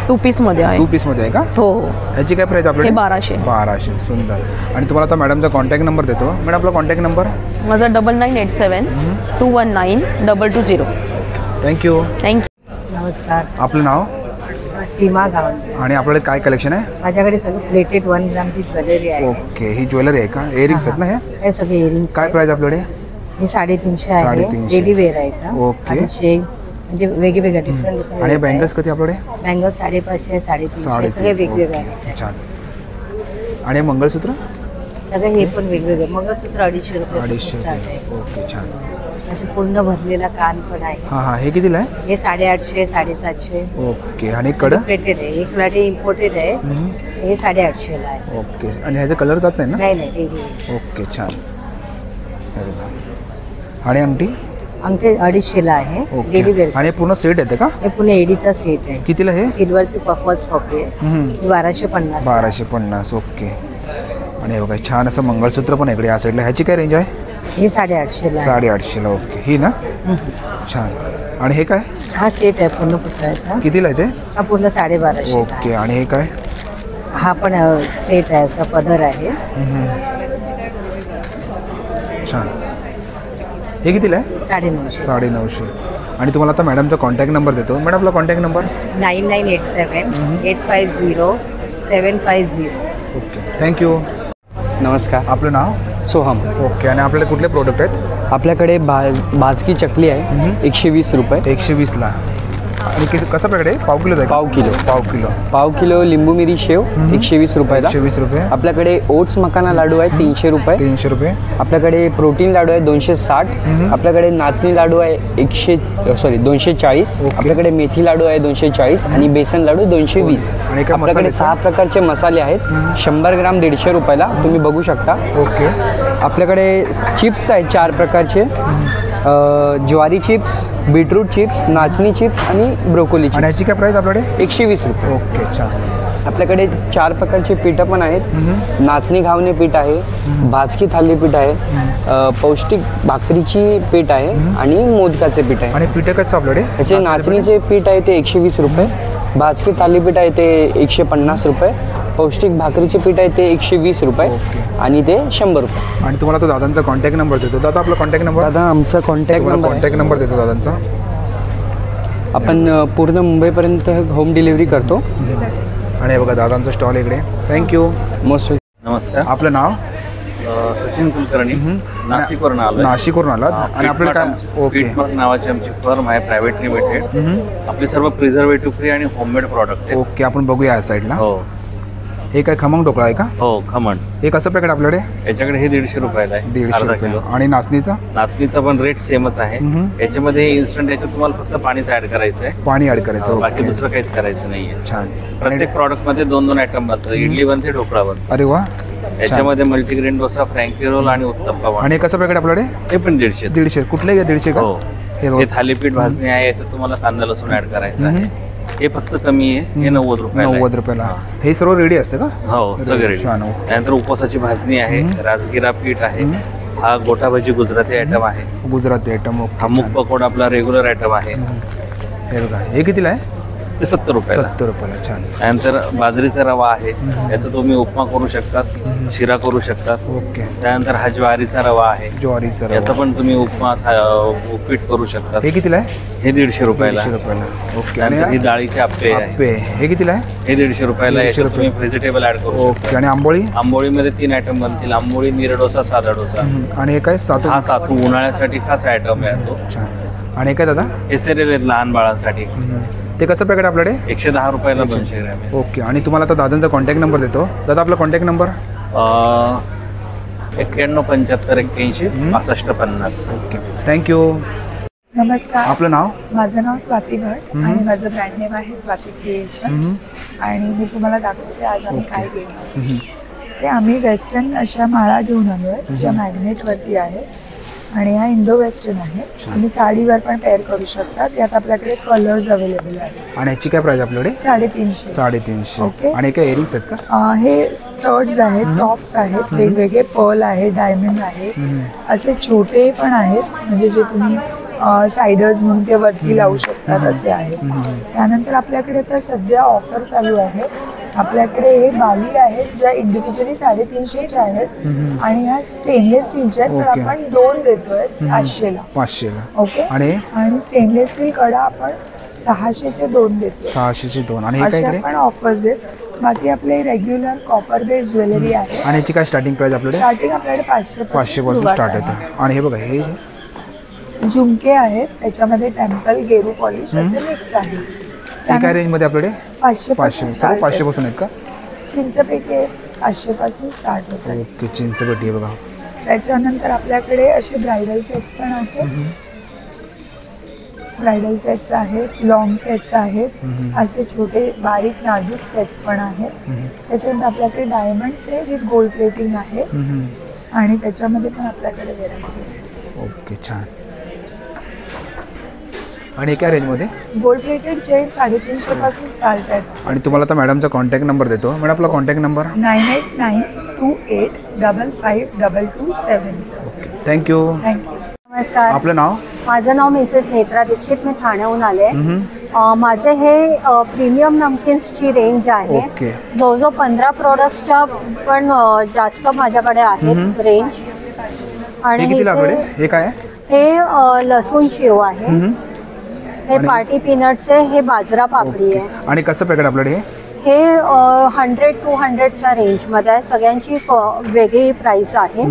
2 पीसमध्ये आहे. 2 पीसमध्ये आहे का? हो हो. ह्याची काय प्राइस आपल्याकडे? हे 1200. 1200. सुंदर. आणि तुम्हाला आता मॅडमचा कॉन्टॅक्ट नंबर देतो. मॅडम आपला कॉन्टॅक्ट नंबर? माझा 9987-219-220. थँक्यू. थँक्यू. नमस्कार. आपलं नाव? सीमा गाव आणि आपल्याकडे काय कलेक्शन आहे? माझ्याकडे सगळं प्लेटेड 1 ग्रामची ज्वेलरी आहे. ओके, ही ज्वेलरी आहे का? इयरिंग्स आहेत ना हे सगळे इयरिंग्स. काय प्राइस आपल्याकडे? हे 350 आहे. डेली वेअर आहे. ओके. म्हणजे वेगवेगळे डिफरंट. आणि बँगल्स किती आपल्याकडे? बँगल 550, 350 सगळे वेगवेगळे आहेत. छान. आणि मंगळसूत्र? सगळे हे पण वेगवेगळे. मंगळसूत्र 250 रुपये. 250. ओके, छान. असे पूर्ण भरलेला कान पण आहे. हां, हे कितीला आहे? हे 850, 750. ओके. आणि कडं? प्लेटेड आहे. एक प्लेट इम्पोर्टेड आहे. हे 850 ला आहे. ओके. आणि ह्याचे कलर जात नाही ना? नाही डेली. ओके, छान. आणि अंगठी? अंगठी 250 ला आहे. Daily wear. आणि पूर्ण सेट येते का? हे पूर्ण एडीचा सेट आहे. कितीला हे? सिल्वरची फर्स्ट कॉपी आहे. 1250. 1250. ओके. आणि हे बघा छान असं मंगळसूत्र पण इकडे या साईडला. ह्याची काय रेंज आहे? हे 850 ला. 850 ला. ओके. ही ना? छान. आणि हे काय? हा सेट आहे पूर्ण पुतळ्याचा. कितीला आहे ते? हा पूर्ण 1250. ओके. आणि हे काय? हा पण सेट आहे. असा पदर आहे. छान. हे कितीला आहे? 950. 950. आणि तुम्हाला आता मॅडमचा कॉन्टॅक्ट नंबर देतो. मॅडम आपला कॉन्टॅक्ट नंबर? 9987 850 750. Okay, thank you. नमस्कार. आपलं नाव? सोहम. ओके. आणि आपल्याकडे कुठले प्रोडक्ट आहेत? आपल्याकडे भाजकी चकली आहे 120 रुपये. 120 ला. आणि कसं पॅकेट आहे? पाव किलो आहे? पाव किलो लिंबू मिरी शेव 120 रुपयाला. 120 रुपये. आपल्याकडे ओट्स मखाना लाडू आहे 300 रुपये. 300 रुपये. आपल्याकडे प्रोटीन लाडू आहे 260. आपल्याकडे नाचणी लाडू आहे 240. आपल्याकडे मेथी लाडू आहे 240 आणि बेसन लाडू 220. आपल्याकडे 6 प्रकारचे मसाले आहेत 100 ग्राम 150 रुपयाला. तुम्ही बघू शकता. ओके. आपल्याकडे चिप्स आहेत 4 प्रकारचे. ज्वारी चिप्स, बीटरूट चिप्स, नाचणी चिप्स आणि ब्रोकोली चिप्स. आणि ह्याची काय प्राइस आपल्याकडे? 120 रुपये. ओके, छान. आपल्याकडे 4 प्रकारचे पीठं पण आहेत. नाचणी घावणे पीठ आहे, भाजकी थालीपीठ आहे, पौष्टिक भाकरीची पीठ आहे आणि मोदकाचे पीठ आहे. आणि पीठं कसं आपल्याकडे? ह्याचे नाचणीचे पीठ आहे ते 120 रुपये. भाजकी थालीपीठ आहे ते 150 रुपये. पौष्टिक भाकरीचे पीठ आहे ते 120 रुपये आणि ते 100 रुपये. आणि तुम्हाला तो दादांचा कॉन्टॅक्ट नंबर देतो. दादा आपला कॉन्टॅक्ट नंबर? दादा आमचा कॉन्टॅक्ट नंबर देतो दादांचा. आपण पूर्ण मुंबईपर्यंत होम डिलिव्हरी करतो. आणि हे बघा दादांचा स्टॉल इकडे. थँक्यू. मोस्ट. नमस्कार. आपलं नाव? सचिन कुलकर्णी. नाशिकवरून आलो. नाशिकवरून आलात. आणि आपलं काय? ओके. पीटमार्क नावाची आमची फर्म आहे प्रायव्हेट लिमिटेड. आपले सर्व प्रिझर्वेटिव्ह फ्री आणि होममेड प्रॉडक्ट आहे. ओके. आपण बघूया या साईडला. हो. हे काय खमंग ढोकळा आहे का? हो, खमण. हे कसं पॅकेट आपल्याकडे? याच्याकडे हे 150 रुपयाला आहे. 150 रुपये. आणि नाचणीचा? नाचणीचा पण रेट सेमच आहे. याच्यामध्ये इन्स्टंट याच्यात तुम्हाला फक्त पाणीच ऍड करायचं आहे. पाणी ऍड करायचं. बाकी दुसरं काहीच करायचं नाहीये. छान. प्रत्येक प्रॉडक्ट मध्ये 2-2 आयटम बनतात. इडली बनते, ढोकळा बनतो. अरे वा. याच्यामध्ये मल्टीग्रेन डोसा, फ्रँकी रोल आणि उत्तप्पा बनतो. आणि कसं पॅकेट आपल्याकडे? हे पण 150. 150. कुठले 150 का? हे थालीपीठ भाजणी आहे. याच्यात तुम्हाला कांदा लसूण ऍड करायचं आहे. हे फक्त कमी आहे. हे 90 रुपयाला. 90 रुपयाला. हे सर्व रेडी असते का? हो, सगळे रेडी. त्यानंतर उपवासाची भाजणी आहे, राजगिरा पीठ आहे, हा गोटा भजी गुजराती आयटम आहे. गुजराती आयटम. हा मूग पकोडा आपला रेग्युलर आयटम आहे. हे बघा. हे कितीला आहे? ते 70 रुपयाला. 70 रुपयाला. छान. त्यानंतर बाजरीचा रवा आहे. याचा तुम्ही उपमा करू शकतात, शिरा करू शकतात. ओके. त्यानंतर हा ज्वारीचा रवा आहे. ज्वारीचा रवा. याचा पण तुम्ही उपमा उपीट करू शकतात. हे कितीला आहे? हे 150 रुपयाला. 150 रुपयाला. ओके. आणि ही डाळीचे आप्पे आहे. हे कितीला आहे? हे 150 रुपयाला. याच्यात तुम्ही व्हेजिटेबल ऍड करू शकता. ओके. आणि आंबोळी? आंबोळीमध्ये 3 आयटम बनतील. आंबोळी, नीर डोसा, साधा डोसा. आणि हे काय? सातू? हा सातू उन्हाळ्यासाठी खास आयटम आहे तो. छान. आणि हे काय दादा? हे सेरेल आहेत लहान बाळांसाठी. ते कसं पॅकेट आपल्याकडे? 110 रुपयाला 200 ग्रॅम. ओके. आणि तुम्हाला आता दादांचा कॉन्टॅक्ट नंबर देतो. दादा आपला कॉन्टॅक्ट नंबर? 91 75 81 65 50. ओके. थँक्यू. नमस्कार. आपलं नाव? माझं नाव स्वाती भट आणि माझं ब्रँड नेम आहे स्वाती क्रिएशन्स. आणि मी तुम्हाला दाखवते आज आम्ही काय घेऊन. ते आम्ही वेस्टर्न अशा माळा घेऊन आलो आहे ज्या मॅग्नेटवरती आहेत. आणि हा इंडो वेस्टर्न आहे. तुम्ही साडीवर पण पेअर करू शकता. यात आपल्याकडे कलर्स अवेलेबल आहेत. आणि ह्याची काय प्राइस आपल्याकडे? 350. 350. ओके. आणि काय इयरिंग्स आहेत का? हे स्टड्स आहेत, टॉप्स आहेत, वेगवेगळे पर्ल आहे, डायमंड आहे, असे छोटे पण आहेत म्हणजे जे तुम्ही सायडर्स म्हणून ते वरती लावू शकतात असे आहेत. त्यानंतर आपल्याकडे आता सध्या ऑफर चालू आहे. आपल्याकडे हे बाली आहेत ज्या इंडिव्हिज्युअली 350च्या आहेत आणि ह्या स्टेनलेस स्टीलच्या आहेत. तर आपण 2 देतोय 500ला. 500ला. ओके. आणि स्टेनलेस स्टील कडा आपण 600चे 2 देतो. 600चे 2. आणि हे काय अशा इकडे पण ऑफर्स आहेत. बाकी आपले रेग्युलर कॉपर बेस्ड ज्वेलरी आहे. आणि याची काय स्टार्टिंग प्राइस आपल्याकडे? स्टार्टिंग आपल्याकडे 500 पासून स्टार्ट होते. आणि हे बघा हे झुमके आहेत, त्याच्यामध्ये टेम्पल गेरू पॉलिश असे मिक्स आहे. हे काय रेंज मध्ये आपल्याकडे? 500 सर्व 500 पासून आहेत का? चिंचपेटी 500 पासून स्टार्ट होतात. ओके, चिंचपेटी बघा. त्याच्यानंतर आपल्याकडे असे ब्रायडल सेट्स पण आहेत. ब्रायडल सेट्स आहेत, लॉंग सेट्स आहेत, असे छोटे बारीक नाजूक सेट्स पण आहेत. त्याच्यानंतर आपल्याकडे डायमंड्स आहे विथ गोल्ड प्लेटिंग आहे. आणि त्याच्यामध्ये पण आपल्याकडे व्हेरायटी आहे. ओके, छान. आणि एका रेंजमध्ये गोल्ड प्लेटेड चेन 350 पासून स्टार्ट आहेत. आणि तुम्हाला आता मॅडमचा कॉन्टॅक्ट नंबर देतो. मॅडम आपला कॉन्टॅक्ट नंबर? 9892852227. Okay, thank you. नमस्कार. आपलं नाव? माझं नाव मिसेस नेत्रा दीक्षित. मी ठाण्याहून आले. माझे हे प्रीमियम नमकिन्सची रेंज आहे. जवळजवळ 15 प्रोडक्ट्सच्या पण जास्त माझ्याकडे आहेत रेंज. आणि हे काय? हे लसूण शेव आहे. हे पार्टी पीनट्स आहे. हे बाजरा पापडी आहे. आणि कसं पॅकेट आपल्याकडे? हे 100-200च्या रेंजमध्ये आहे. सगळ्यांची वेगळी प्राइस आहे.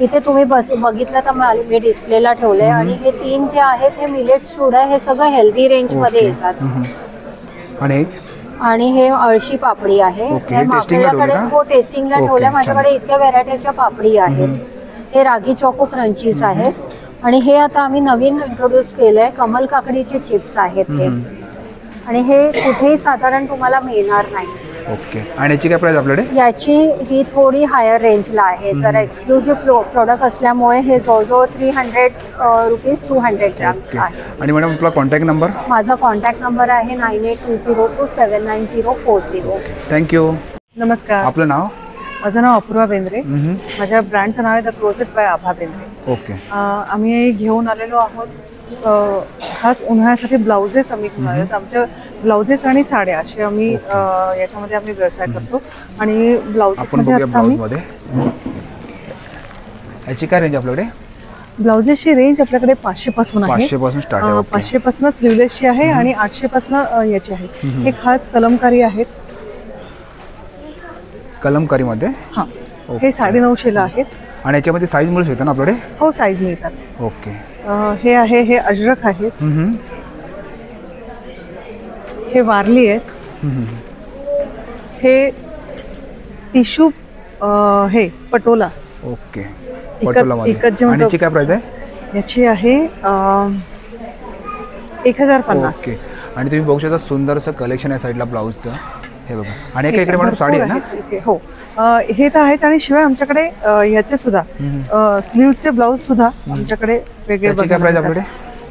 इथे तुम्ही बघितलं तर मी डिस्प्लेला ठेवलंय. आणि हे 3 जे आहेत हे मिलेट्स फूड आहे. हे सगळं हेल्दी रेंजमध्ये येतात. आणि हे अळशी पापडी आहे. माझ्याकडे हो टेस्टिंगला ठेवलंय. माझ्याकडे इतक्या व्हरायटीच्या पापडी आहेत. हे रागी चॉको क्रंचीज आहेत. आणि हे आता आम्ही नवीन इंट्रोड्यूस केलंय कमल काकडीचे चिप्स आहेत हे. आणि हे कुठेही साधारण तुम्हाला मिळणार नाही. ओके. आणि याची काय प्राइस आपल्याकडे? याची ही थोडी हायर रेंजला आहे. जरा एक्सक्लुझिव्ह प्रोडक्ट असल्यामुळे हे जवळजवळ 300 रुपीज 200 ग्राम्स आहे. आणि मॅडम आपला कॉन्टॅक्ट नंबर? माझा कॉन्टॅक्ट नंबर आहे 9820279040. थँक्यू. नमस्कार. आपलं नाव? माझं नाव अपूर्वा बेंद्रे. माझ्या ब्रँडचं नाव आहे The Closet by Abha Bendre. Okay. आम्ही घेऊन आलेलो आहोत खास उन्हाळ्यासाठी ब्लाउजेस आम्ही घेऊन आलो. आमच्या ब्लाउजेस आणि साड्या असे आम्ही याच्यामध्ये आम्ही व्यवसाय करतो. आणि ब्लाउजेसमध्ये याची काय रेंज आपल्याकडे? ब्लाउजेसची रेंज आपल्याकडे 500 पासून आहे. 500 पासून स्टार्ट आहे. 500 पासून स्लीवलेसची आहे आणि 800 पासून याची आहे. हे खास कलमकारी आहेत. कलमकारीमध्ये? हां. हे 950ला आहेत. आणि याच्यामध्ये साईज मिळू शकते ना आपल्याकडे? हो, साईज मिळतात. ओके. हे आहे, हे अजरक आहेत. हे वारली आहेत. हे टिश्यू हे पटोला. ओके. पटोलामध्ये. आणि याची काय प्राइस आहे? याची आहे 1050. ओके. आणि तुम्ही बघू शकता सुंदरसं कलेक्शन आहे साईडला ब्लाऊजचं. हे बघा. आणि इकडे मॅडम साडी आहे ना? हो, हे तर आहेत. आणि शिवाय आमच्याकडे ह्याचे सुद्धा स्लीव्हचे ब्लाऊज सुद्धा आमच्याकडे वेगळे आपल्याकडे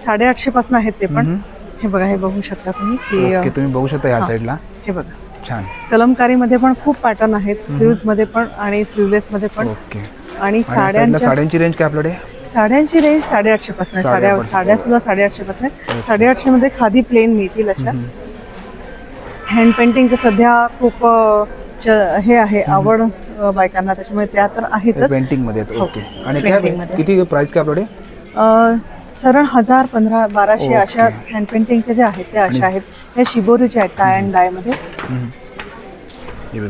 850 पासून आहेत ते पण. हे बघा, हे बघू शकता तुम्ही की तुम्ही बघू शकता या साईडला. हे बघा, छान. कलमकारीमध्ये पण खूप पॅटर्न आहेत. स्लीव्स मध्ये पण आणि स्लीवलेस मध्ये पण. ओके. आणि साड्यांची रेंज काय आपल्याकडे? साड्यांची रेंज 850 पासून. साड्या सुद्धा 850 पासून. 850 मध्ये खादी प्लेन मिळतील अशा. हँड पेंटिंगचं सध्या खूप हे आहे आवड बायकांना, त्याच्यामुळे त्या तर आहेतच पेंटिंग मध्ये. ओके. आणि काय किती प्राइस काय आपल्याकडे? साधारण 1000, 1500, 1200 अशा हँड पेंटिंगच्या ज्या आहेत त्या अशा आहेत. हे शिबोरीचे आहेत टाय अँड डाय मध्ये.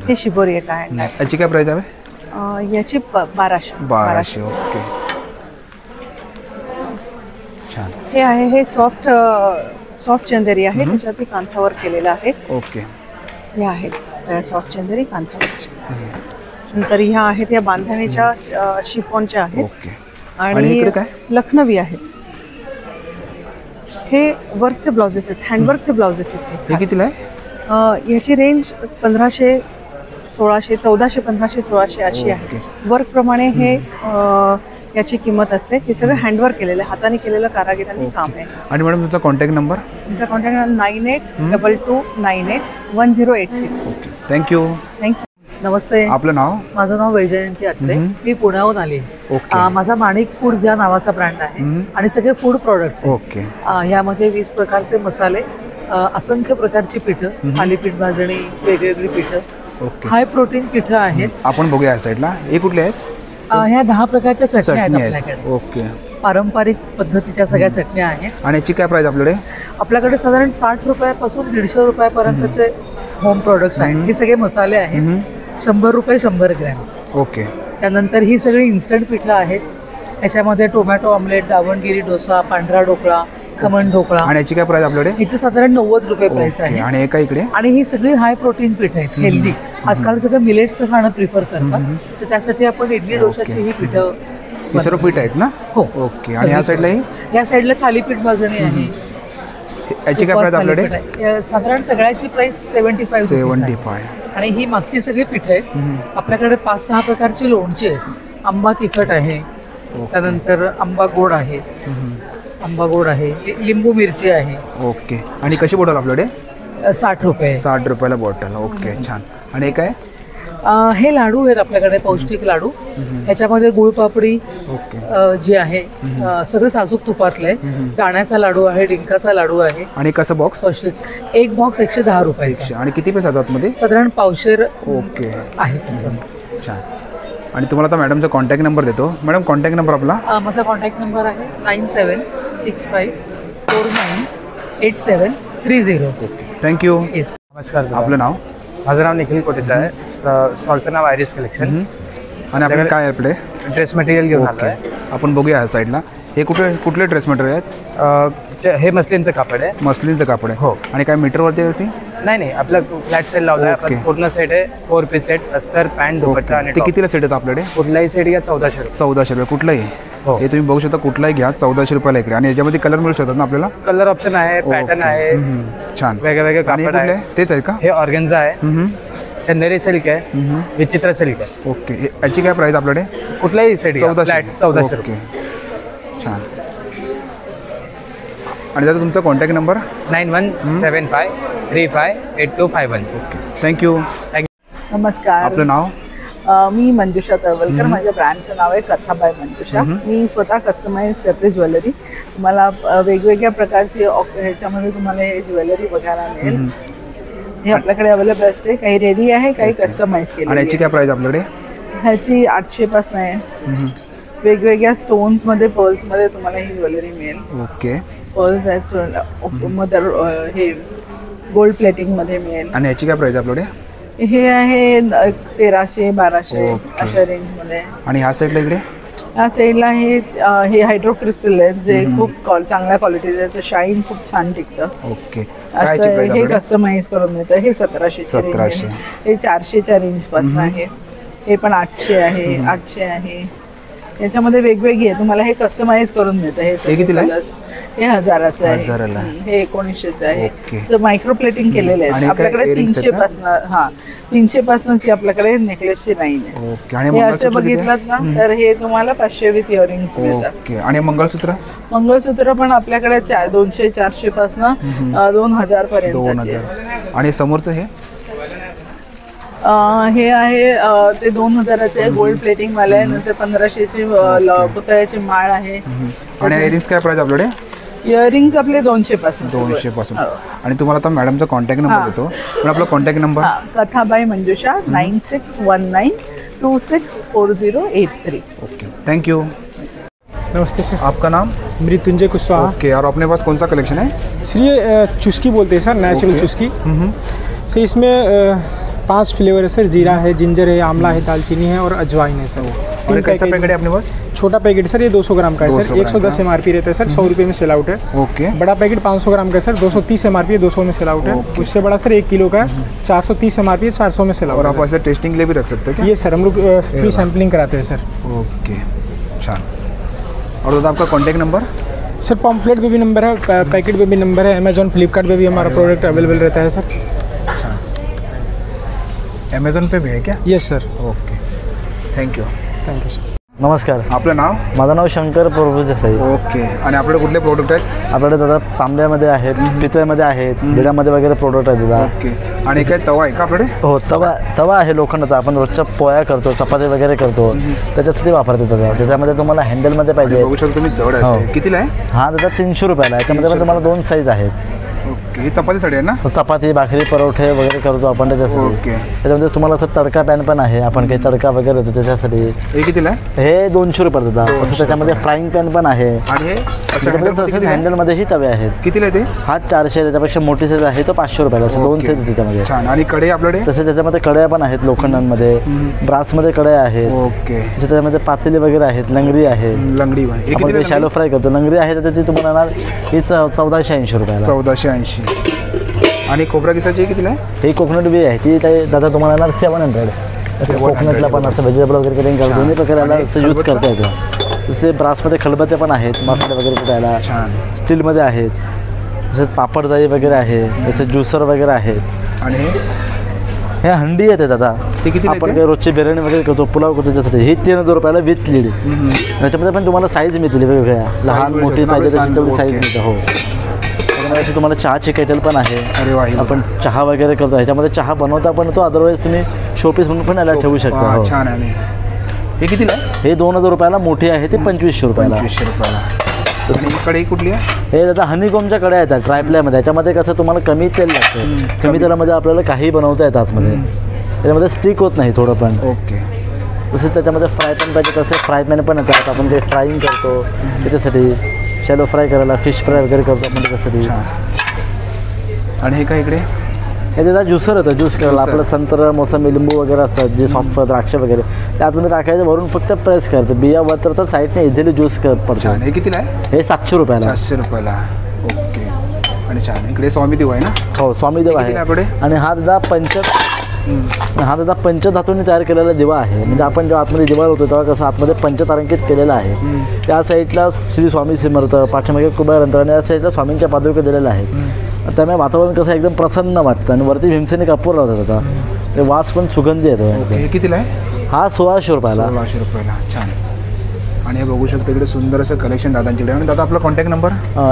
हे शिबोरी आहे टाय अँड डाय. याची काय प्राइस आहे? याची 1200. ओके. छान. हे आहे, हे सॉफ्ट चंदेरी आहे. त्याच्यावरती कांथावर केलेलं आहे. ओके. हे आहेत सॉफ्ट चंदेरी कांथावर. नंतर ह्या आहेत या बांधणीच्या शिफॉनच्या आहेत. आणि लखनवी आहेत. हे वर्कचे ब्लाउजेस आहेत, हँडवर्कचे ब्लाउजेस आहेत. हे कितीला आहे? याची रेंज 1500, 1600, 1400, 1500, 1600 अशी आहे. वर्क प्रमाणे हे याची किंमत असते. हे सगळं हँडवर्क केलेलं आहे, हाताने केलेलं कारागिरांनी काम आहे. आणि मॅडम तुमचा कॉन्टॅक्ट नंबर? तुमचा कॉन्टॅक्ट नंबर 9822981086. थँक्यू. नमस्ते. आपलं नाव? माझं नाव वैजयंती अत्रे. मी पुण्याहून आली. माझा माणिक फूड्स या नावाचा ब्रँड आहे आणि सगळे फूड प्रोडक्ट्स आहेत. यामध्ये 20 प्रकारचे मसाले, असंख्य प्रकारची पिठं, थालीपीठ भाजणी, वेगवेगळी पिठं, हाय प्रोटीन पिठं आहेत. आपण बघूया या साईडला. हे कुठले आहेत? ह्या 10 प्रकारच्या चटण्या आहेत आपल्याकडे. ओके. पारंपरिक पद्धतीच्या सगळ्या चटण्या आहेत. आणि याची काय प्राइस आपल्याकडे? आपल्याकडे साधारण 60 रुपयापासून 150 रुपयापर्यंतचे होम प्रोडक्ट्स आहेत. हे सगळे मसाले आहेत. 100 रुपये 100 ग्रॅम. ओके. त्यानंतर ही सगळी इन्स्टंट पिठलं आहेत. याच्यामध्ये टोमॅटो ऑमलेट, दावणगिरी डोसा, पांढरा ढोकळा, खमण ढोकळा. आणि याची काय प्राइस आपल्याकडे? हिचं साधारण 90 रुपये प्राइस आहे. आणि एका इकडे? आणि ही सगळी हाय प्रोटीन पीठ आहेत, हेल्दी. आजकाल सगळं मिलेट्सचं खाणं प्रिफर करतात, तर त्यासाठी आपण इडली डोशाची ही पिठं. ही सर्व पीठ आहेत ना? हो. ओके. आणि ह्या साईडलाही? या साईडला थालीपीठ भाजणी आहे. याची काय प्राइस आपल्याकडे? साधारण सगळ्याची प्राइस 75. 75. आणि ही मागची सगळी पीठ आहेत. आपल्याकडे 5-6 प्रकारची लोणची आहेत. आंबा तिखट आहे, त्यानंतर आंबा गोड आहे, आंबा गोड आहे, लिंबू मिरची आहे. ओके. आणि कशी बॉटल आपल्याकडे? 60 रुपये. 60 रुपयाला बॉटल. ओके, छान. आणि हे काय? हे लाडू आहेत आपल्याकडे, पौष्टिक लाडू. ह्याच्यामध्ये गुळपापडी जी आहे, सगळं साजूक तुपातलं आहे. दाण्याचा लाडू आहे, डिंकाचा लाडू आहे. आणि कसं बॉक्स? पौष्टिक. एक बॉक्स 110 रुपये. आणि किती पैसे जातात मध्ये? साधारण पावशेर. ओके, आहे. छान. आणि तुम्हाला आता मॅडमचा कॉन्टॅक्ट नंबर देतो. मॅडम, कॉन्टॅक्ट नंबर आपला? माझा कॉन्टॅक्ट नंबर आहे 9765498730. Okay, thank you. नमस्कार. आपलं नाव? माझं नाव निखिल कोटेचा आहे. स्टॉलचं नाव आयरिस कलेक्शन. आणि आपल्याकडे काय आहे? आपले ड्रेस मटेरियल घेऊन आलो आहे. आपण बघूया ह्या साईडला. हे कुठले ड्रेस मटेरियल आहेत? हे मसलिनचं कापड आहे. मसलिनचं कापड आहे. हो. आणि काय मीटरवरती कशी? नाही, आपला फ्लॅट सेल लावला आहे. आपण पूर्ण सेट आहे. 4 पीस सेट, अस्तर, पॅन्ट, दुपट्टा आणि ते कितीला सेट येतं आपल्याकडे? कुठलाही सेट घ्या 1400 रुपये. 1400 रुपये कुठलाही? हो. हे तुम्ही बघू शकता, कुठलाही घ्या 1400 रुपयाला इकडे. आणि याच्यामध्ये कलर मिळू शकतात ना आपल्याला? कलर ऑप्शन आहे, पॅटर्न आहे. छान. वेगवेगळे कापड आहे. तेच आहे का? हे ऑर्गन्झा आहे, चंदेरी सिल्क आहे, विचित्र सिल्क आहे. ओके. याची काय प्राइस आपल्याकडे? कुठलाही सेट 1400 रुपये. छान. आणि त्याचा तुमचा कॉन्टॅक्ट नंबर? 9175358251. Okay, thank you. नमस्कार. आपलं नाव? मी मंजुषा तळवलकर. माझ्या ब्रँडचं नाव आहे कथा बाय मंजुषा. मी स्वतः कस्टमाइज करते ज्वेलरी. तुम्हाला वेगवेगळ्या प्रकारची ह्याच्यामध्ये तुम्हाला हे ज्वेलरी बघायला मिळेल. हे आपल्याकडे अवेलेबल असते. काही रेडी आहे, काही कस्टमाइज केली. आणि याची काय प्राइस आपल्याकडे? ह्याची 800 पासून आहे. वेगवेगळ्या स्टोन्स मध्ये, पर्ल्स मध्ये तुम्हाला ही ज्वेलरी मिळेल. ओके. पर्ल्स आहेत, मदर हे गोल्ड प्लेटिंग मध्ये मिळेल. आणि याची काय प्राइस आपल्याकडे? हे आहे 1300-1200 अशा रेंज मध्ये. आणि ह्या साईडला इकडे? ह्या साईडला हे हायड्रो क्रिस्टल आहेत, जे खूप चांगल्या क्वालिटीचे, शाईन खूप छान टिकतं. ओके. हे कस्टमाइज करून मिळतं. हे 1700. हे 400च्या रेंज पासून आहे. हे पण 800 आहे, 800 आहे. याच्यामध्ये वेगवेगळी आहे. तुम्हाला हे कस्टमाइज करून मिळतं. हे कितीला? हे 1000चं आहे. हे 1900चं आहे. तर मायक्रो प्लेटिंग केलेलं आहे. आपल्याकडे 300 पासून 300 पासूनची आपल्याकडे नेकलेसची लाईन आहे. हे असं बघितलं ना, तर हे तुम्हाला 500 विथ इयरिंग्स मिळतात. आणि मंगळसूत्र? मंगळसूत्र पण आपल्याकडे 200-400 पासून 2000 पर्यंत. आणि समोरचं हे आहे ते 2000चं आहे. गोल्ड प्लेटिंग वाला आहे. नंतर 1500ची पुतळ्याची माळ आहे. आणि इयरिंग्स काय प्राइस आपल्याकडे? इयरिंग्स आपले 200 पासून. 200 पासून. आणि तुम्हाला आता मॅडमचा कॉन्टॅक्ट नंबर देतो. पण आपला कॉन्टॅक्ट नंबर? कथाबाई मंजुषा 9619264083. Okay, thank you. नमस्ते सर. आपका नाम? मृत्युंजय कुशवाहा. ओके. और अपने पास कौन सा कलेक्शन है? सर ये चुस्की बोलते हैं सर, नेचुरल चुस्की. सर इसमें 5 फ्लेवर है सर. जीरा है, जिंजर है, आंवला है, दालचीनी है और अजवाइन है सर. और कैसा पैकेट है अपने पास? छोटा पैकेट सर, ये 200 ग्राम का है सर. 110 MRP रहता है सर. 100 रुपये में सेल आउट है. ओके. बड़ा पैकेट 500 ग्राम का है सर. 230 MRP है, 200 में सेल आउट है. उससे बड़ा सर 1 किलो का है, 430 MRP है, 400 में सेल आउट है. और आप ऐसे टेस्टिंग के लिए भी रख सकते हैं क्या? ये सर हम लोग फ्री सैम्पलिंग कराते हैं सर. ओके, छान. और दादा आपका कॉन्टैक्ट नंबर? सर पॉम्पलेट पे भी नंबर है, पैकेट पे भी नंबर है. अमेजॉन, फ्लिपकार्ट पे भी हमारा प्रोडक्ट अवेलेबल रहता है सर. अमेझॉन पे भी है क्या? Yes sir. Okay, thank you. Thank you sir. नमस्कार. आपलं नाव? माझं नाव शंकर प्रभू देसाई. ओके. आणि आपल्याकडे कुठले प्रोडक्ट आहेत? आपल्याकडे दादा तांब्यामध्ये आहेत, पितळेमध्ये आहेत, बिड्यामध्ये वगैरे प्रोडक्ट आहेत दादा. ओके. आणि काय तवा आहे का आपल्याकडे? हो, तवा आहे लोखंडाचा. आपण रोजच्या पोळ्या करतो, चपाती वगैरे करतो, त्याच्यासाठी वापरतो दादा. त्याच्यामध्ये तुम्हाला हँडलमध्ये पाहिजे. बघू शकतो तुम्ही जवळ आहे. कितीला आहे? हा दादा 300 रुपयाला. याच्यामध्ये पण तुम्हाला 2 साईज आहेत. ओके, ही चपातीसाठी आहे ना? चपाती भाकरी परोठे वगैरे करतो आपण त्याच्यासाठी. ओके. त्याच्यामध्ये तुम्हाला असं तडका पॅन पण आहे, आपण काही तडका वगैरे देतो त्याच्यासाठी. हे कितीला? हे 200 रुपये देतात. तसं त्याच्यामध्ये फ्राईंग पॅन पण आहे. आणि हे हँडलमध्येही तवे आहेत. कितीला ते? हा 400, त्याच्यापेक्षा मोठी साईज आहे तो 500 रुपयाला. असं 2 सेट त्याच्यामध्ये. छान. आणि कढई आपल्याकडे? तसे त्याच्यामध्ये कढया पण आहेत लोखंडांमध्ये, ब्रासमध्ये कढया आहेत. ओके. त्याच्यामध्ये पातेली वगैरे आहेत, लंगडी आहे. लंगडी आपण शॅलो फ्राय करतो. लंगडी आहे त्याची तुम्हाला येणार ही 1480 रुपयाला. 1480. आणि खोबरा किसाची कितीला आहे? ही कोकोनट बी आहे ती दादा तुम्हाला येणार 700. कोकोनटला पण असं व्हेजिटेबल वगैरे कटिंग करतो, दोन्ही प्रकाराला असं यूज करता येतं. तसे ब्रासमध्ये खलबत्ते पण आहेत, मसाले वगैरे कुटायला. स्टीलमध्ये आहेत. तसेच पापड जाई वगैरे आहे, जसे ज्युसर वगैरे आहेत. आणि हे हंडी येते दादा. आपण काही रोजची बिर्याणी वगैरे करतो, पुलाव करतो त्याच्यासाठी. ही 3000 रुपयाला विथ लीड. त्याच्यामध्ये पण तुम्हाला साईज मिळतील वेगवेगळ्या, लहान मोठी पाहिजे तशी तेवढी साईज मिळते. हो. त्याच्यामध्ये अशी तुम्हाला चहाची केटल पण आहे. अरे वा. आपण चहा वगैरे करतो, ह्याच्यामध्ये चहा बनवता पण तो, अदरवाईज तुम्ही शोपीस म्हणून पण याला ठेवू शकता. हो. छान आहे. हे कितीला? हे 2000 रुपयाला. मोठी आहे ती 2500 रुपयाला. 2500 रुपयाला. कढई कुठली आहे? हे दादा हनीकॉमच्या कढया येतात ट्रायप्लायमध्ये. याच्यामध्ये कसं तुम्हाला कमी तेल लागतं, कमी तेलामध्ये आपल्याला काही बनवता येतं आतमध्ये. त्याच्यामध्ये स्टिक होत नाही थोडं पण. ओके. तसेच त्याच्यामध्ये फ्राय पॅन पाहिजे तसे फ्राय पॅन पण येतात. आपण काही फ्राईंग करतो त्याच्यासाठी, शॅलो फ्राय करायला, फिश फ्राय वगैरे करतो आपण त्याच्यासाठी. आणि हे काय इकडे? हे दादा ज्युसर होतं, ज्यूस करायला. आपलं संत्र, मोसंबी, लिंबू वगैरे असतात जे सॉफ्ट द्राक्ष वगैरे, त्यातून टाकायचं, वरून फक्त प्रेस करतं. बिया वरतर तर साईडने इझिली ज्यूस पडतो. हे कितीला आहे? हे 700 रुपयाला. 700 रुपयाला. ओके. आणि छान. इकडे स्वामीदेव आहे ना? हो, स्वामीदेव आहे. आणि हा दादा पंचधातूंनी तयार केलेला दिवा आहे. म्हणजे आपण जेव्हा आतमध्ये दिवा होतो तेव्हा कसं आतमध्ये पंचतारांकित केलेला आहे. त्या साईडला श्री स्वामी समर्थ, पाठीमागे कुबेर आणि या साईडला स्वामींच्या पादुका दिलेल्या आहेत. त्यामुळे वातावरण कसं एकदम प्रसन्न वाटतं. आणि वरती भीमसेनी कपूर लावतात आता, ते वास पण सुगंधी येतो. हे कितीला आहे? हा 1600 रुपयाला. 1600 रुपयाला. छान. आणि हे बघू शकतो इकडे सुंदर असं कलेक्शन दादांच्याकडे. आणि दादा आपला कॉन्टॅक्ट नंबर?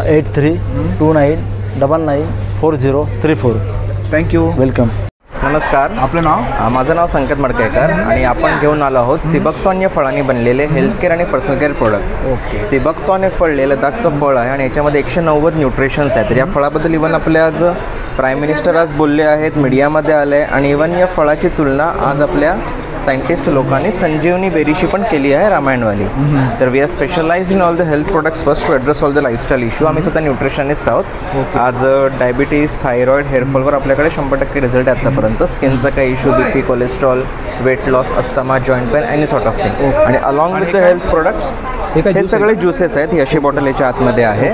8329994034. थँक्यू. वेलकम. नमस्कार. आपलं नाव? माझं नाव संकेत मडकेकर आणि आपण घेऊन आलो आहोत सिबकतॉन या फळांनी बनलेले हेल्थकेअर आणि पर्सनल केअर प्रोडक्ट्स. सिबकतॉन हे फळ लडाखचं फळ आहे आणि याच्यामध्ये 190 न्यूट्रिशन्स आहेत. तर या फळाबद्दल इव्हन आपले आज प्राईम मिनिस्टर आज बोलले आहेत, मीडियामध्ये आले. आणि इव्हन या फळाची तुलना आज आपल्या सायंटिस्ट लोकांनी संजीवनी बेरीशी पण केली आहे, रामायणवाली. तर we are specialised in all the health products first to address all the lifestyle issue. आम्ही स्वतः न्यूट्रिशनिस्ट आहोत. आज डायबिटीज, थायरॉइड, हेअरफॉलवर आपल्याकडे 100% रिझल्ट आहे आतापर्यंत. स्किनचा काही issue, BP, cholesterol, weight loss, asthma, joint pain, any sort of thing. आणि along with the health products हे सगळे ज्युसेस आहेत. ही अशी बॉटल याच्या आतमध्ये आहे.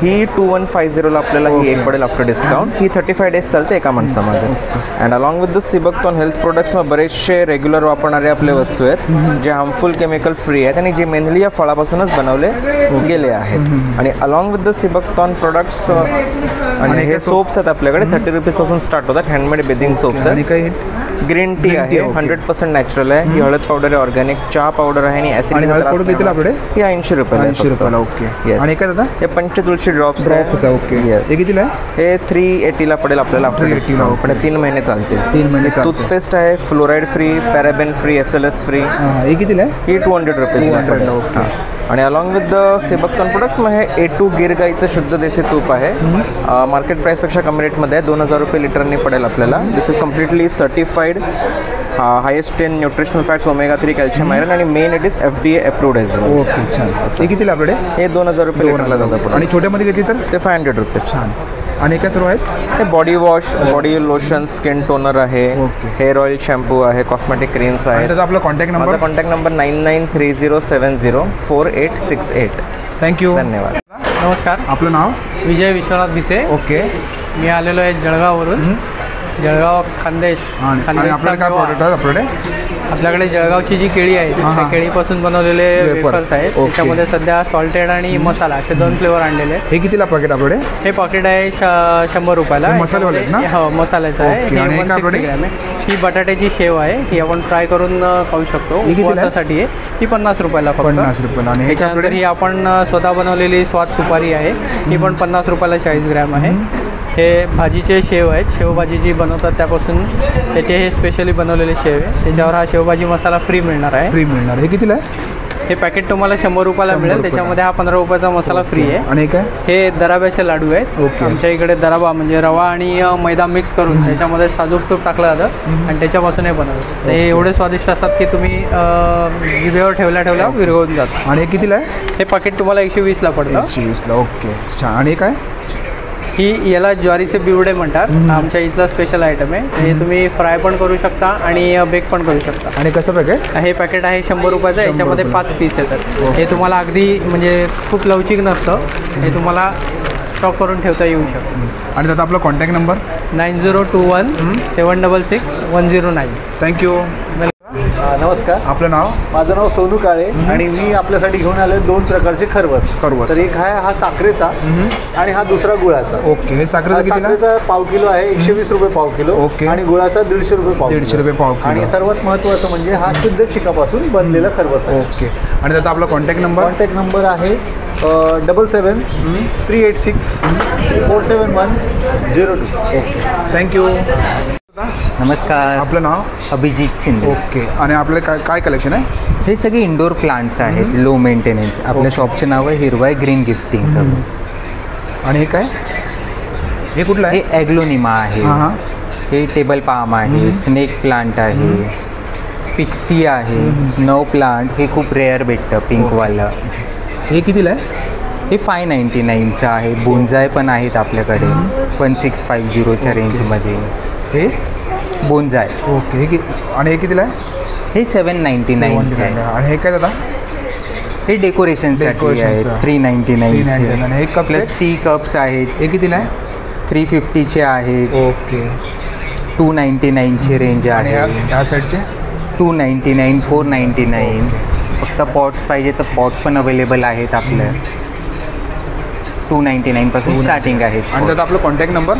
ही 2150ला आपल्याला ही एक पडेल आफ्टर डिस्काउंट. ही 35 डेज चालते एका माणसामध्ये. And along with the seabuckthorn health प्रोडक्ट्समध्ये बरेचसे रेग्युलर वापरणारे आपले वस्तू आहेत जे हार्मफुल केमिकल फ्री आहेत आणि जे मेनली या फळापासूनच बनवले गेले आहेत. आणि along with the seabuckthorn products आणि हे सोप्स आहेत आपल्याकडे 30 रुपीजपासून स्टार्ट होतात. हँडमेड बेदिंग सोप्स आहेत. ग्रीन टी आहे, 100% नॅचरल आहे. ही हळद पावडर आहे, ऑर्गॅनिक. चहा पावडर आहे आणि ऍसिड पावडर किती आपल्याकडे? ही 80 रुपयाला. 80 रुपयाला. ओके. आणि काय दादा? हे पंचतुळशी ड्रॉप्स आहे. ओके. हे कितीला आहे? हे 380ला पडेल आपल्याला आफ्टर डिस्काउंट. पण 3 महिने चालते. 3 महिने चालते. टूथपेस्ट आहे, fluoride free, paraben free, SLS free. हे कितीला आहे? ही 200 रुपीजला. ओके. आणि along with the seabuckthorn products मग हे A2 गिर गाईचं शुद्ध देसी तूप आहे. मार्केट प्राईसपेक्षा कमी रेटमध्ये आहे. 2000 रुपये लिटरने पडेल आपल्याला. This is completely certified highest in nutritional fats, omega 3, calcium, iron आणि main it is FDA approved as well. Okay. छान. हे कितीला आपल्याकडे? हे 2000 रुपये लिटरला जातं. आणि छोट्यामध्ये घेतली तर ते 500 रुपीज. छान. आणि काय सर्व आहेत? हे body wash, body lotion, skin toner आहे, हेअर ऑइल, शॅम्पू आहे, कॉस्मेटिक क्रीम्स आहेत. आपला कॉन्टॅक्ट नंबर? माझा कॉन्टॅक्ट नंबर 9930704868. थँक्यू. धन्यवाद. नमस्कार. आपलं नाव? विजय विश्वनाथ भिसे. ओके. मी आलेलो आहे जळगाववरून. जळगाव खानदेश. आपल्याकडे काय प्रोडक्ट आहेत आपल्याकडे? आपल्याकडे जळगावची जी केळी आहे त्या केळीपासून बनवलेले वेफर्स आहेत. त्याच्यामध्ये सध्या सॉल्टेड आणि मसाला असे 2 फ्लेवर आणलेले आहेत. हे कितीला पॅकेट आपल्याकडे? हे पॉकेट आहे 100 रुपयाला. मसालेवाले ना? हो, मसाल्याचं आहे. हे 160 ग्रॅम आहे. ही बटाट्याची शेव आहे. ही आपण फ्राय करून खाऊ शकतो. उपवासासाठी आहे. ही 50 रुपयाला फक्त. 50 रुपयाला. आणि ह्याच्यानंतर ही आपण स्वतः बनवलेली स्वाद सुपारी आहे. ही पण 50 रुपयाला 40 ग्रॅम आहे. हे भाजीचे शेव आहेत. शेवभाजी जी बनवतात त्यापासून त्याचे हे स्पेशली बनवलेले शेव आहे. त्याच्यावर हा शेवभाजी मसाला फ्री मिळणार आहे. फ्री मिळणार. हे कितीला आहे? हे पॅकेट तुम्हाला 100 रुपयाला मिळेल. त्याच्यामध्ये हा 15 रुपयाचा मसाला फ्री आहे. आणि काय हे दराब्याचे लाडू आहेत. आमच्या इकडे दराबा म्हणजे रवा आणि मैदा मिक्स करून त्याच्यामध्ये साजूक तूप टाकलं जातं आणि त्याच्यापासून हे बनवलं. ते एवढे स्वादिष्ट असतात की तुम्ही जिभेवर ठेवल्या विरघळून जातात. आणि हे कितीला आहे? हे पॅकेट तुम्हाला 120ला पडतं. 120ला. ओके छान. आणि काय? ही याला ज्वारीचे बिवडे म्हणतात. आमच्या इथला स्पेशल आयटम आहे. हे तुम्ही फ्राय पण करू शकता आणि बेक पण करू शकता. आणि कसं पॅकेट? हे पॅकेट आहे 100 रुपयाचं. याच्यामध्ये 5 पीस येतात. हे तुम्हाला अगदी म्हणजे खूप लवचिक नसतं. हे तुम्हाला स्टॉक करून ठेवता येऊ शकतं. आणि त्यात आपला कॉन्टॅक्ट नंबर 9021 766 109. थँक्यू. नमस्कार. आपलं नाव? माझं नाव सोनू काळे आणि मी आपल्यासाठी घेऊन आलो 2 प्रकारचे खरवस. तर एक आहे हा साखरेचा आणि हा दुसरा गुळाचा. ओके. हे साखरेचा पाव किलो आहे 120 रुपये पाव किलो. ओके. आणि गुळाचा 150 रुपये पाव. 150 रुपये पाव किलो. आणि सर्वात महत्त्वाचं म्हणजे हा शुद्ध चिकापासून बनलेला खरवस आहे. ओके. आणि त्यात आपला कॉन्टॅक्ट नंबर आहे 77 386 47102. ओके. थँक्यू. नमस्कार. आपलं नाव? अभिजित शिंदे. ओके. आणि आपलं काय कलेक्शन आहे? हे सगळे इंडोर प्लांट्स आहेत, लो मेंटेनन्स. आपल्या शॉपचे नाव आहे हिरवाई ग्रीन गिफ्टिंग. आणि हे काय? हे कुठलं आहे? हे ॲग्लोनिमा आहे. हे टेबल पाम आहे. स्नेक प्लांट आहे. पिक्सी आहे. नव प्लांट. हे खूप रेअर भेटतं पिंकवालं. हे कितीला आहे? हे 599चं आहे. बोन्झाय पण आहेत आपल्याकडे 1650च्या रेंजमध्ये. हे बोन्झाय. ओके. आणि हे कितीला आहे? हे 799 आहे. आणि हे काय दादा? हे डेकोरेशनसाठी आहे 399. आणि हे कप प्लस टी कप्स आहेत. हे कितीला आहे? 350चे आहेत. ओके. 299ची रेंज आहे. ह्या साईडचे 299 499. फक्त पॉट्स पाहिजे तर पॉट्स पण अवेलेबल आहेत आपल्या. 299 पासून स्टार्टिंग आहेत. आणि त्यात आपला कॉन्टॅक्ट नंबर?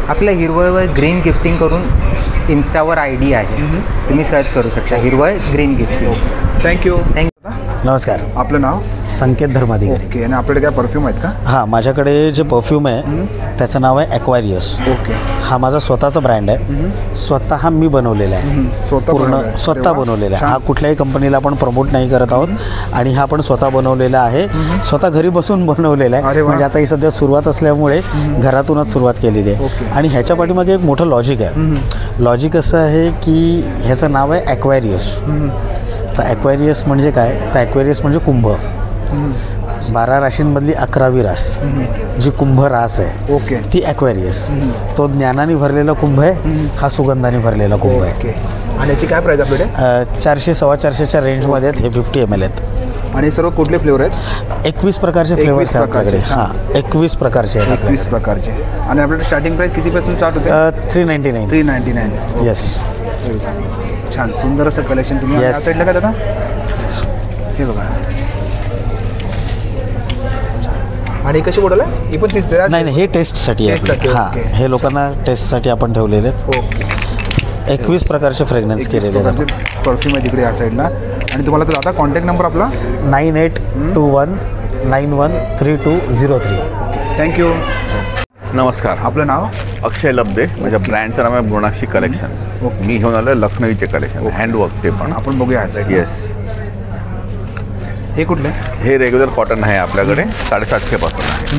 आपल्या हिरवळवर ग्रीन गिफ्टिंग करून इन्स्टावर ID आहे. तुम्ही सर्च करू शकता हिरवळ ग्रीन गिफ्टिंग. थँक्यू. नमस्कार. आपलं नाव? संकेत धर्माधिकारी. ओके. आणि आपल्याकडे काय परफ्यूम आहेत का? हां, माझ्याकडे जे परफ्यूम आहे त्याचं नाव आहे ॲक्वारियस. ओके. हा माझा स्वतःचा ब्रँड आहे. स्वतः मी बनवलेला आहे. स्वतः बनवलेला आहे. हा कुठल्याही कंपनीला आपण प्रमोट नाही करत आहोत आणि हा आपण स्वतः बनवलेला आहे. स्वतः घरी बसून बनवलेला आहे. म्हणजे आता ही सध्या सुरुवात असल्यामुळे घरातूनच सुरुवात केलेली आहे. आणि ह्याच्या पाठीमागे एक मोठं लॉजिक आहे. लॉजिक असं आहे की ह्याचं नाव आहे ॲक्वारियस. तर ॲक्वारियस म्हणजे काय? तर ॲक्वारियस म्हणजे कुंभ. 12 राशींमधली 11वी रास जी कुंभ रास आहे. ओके. ती ॲक्वारियस. तो ज्ञानाने भरलेला कुंभ आहे. हा सुगंधाने भरलेला कुंभ आहे. आणि याची काय प्राईस आपल्याकडे? 400 450च्या रेंजमध्ये आहेत. हे 50 ml आहेत. आणि सर्व कुठले फ्लेवर आहेत? 21 प्रकारचे फ्लेवर्स आहेत आपल्याकडे. हां, 21 प्रकारचे आहेत. 21 प्रकारचे. आणि आपल्याकडे स्टार्टिंग प्राईस कितीपासून स्टार्ट होते? 399. 399. येस. छान सुंदर असं कलेक्शन. तुम्ही या साईडला काय दादा? हे बघा. आणि कशी बोलला? ही पण तीच? नाही, हे टेस्टसाठी आहे. हां, हे लोकांना टेस्टसाठी आपण ठेवलेले आहेत. ओके. 21 प्रकारचे फ्रेग्रन्स केलेले आहेत. परफ्यूम आहे तिकडे या साईडला. आणि तुम्हाला तर आता कॉन्टॅक्ट नंबर आपला 9821 913203. थँक्यू. नमस्कार. आपलं नाव? अक्षय लब्दे. माझ्या ब्रँडचं नाव आहे बुणाक्षी कलेक्शन्स. मी घेऊन आलो आहे लखनौचे कलेक्शन, हँडवर्क. ते पण आपण बघूया या साईड. येस. हे कुठले? हे रेग्युलर कॉटन आहे आपल्याकडे 750 पासून आहे.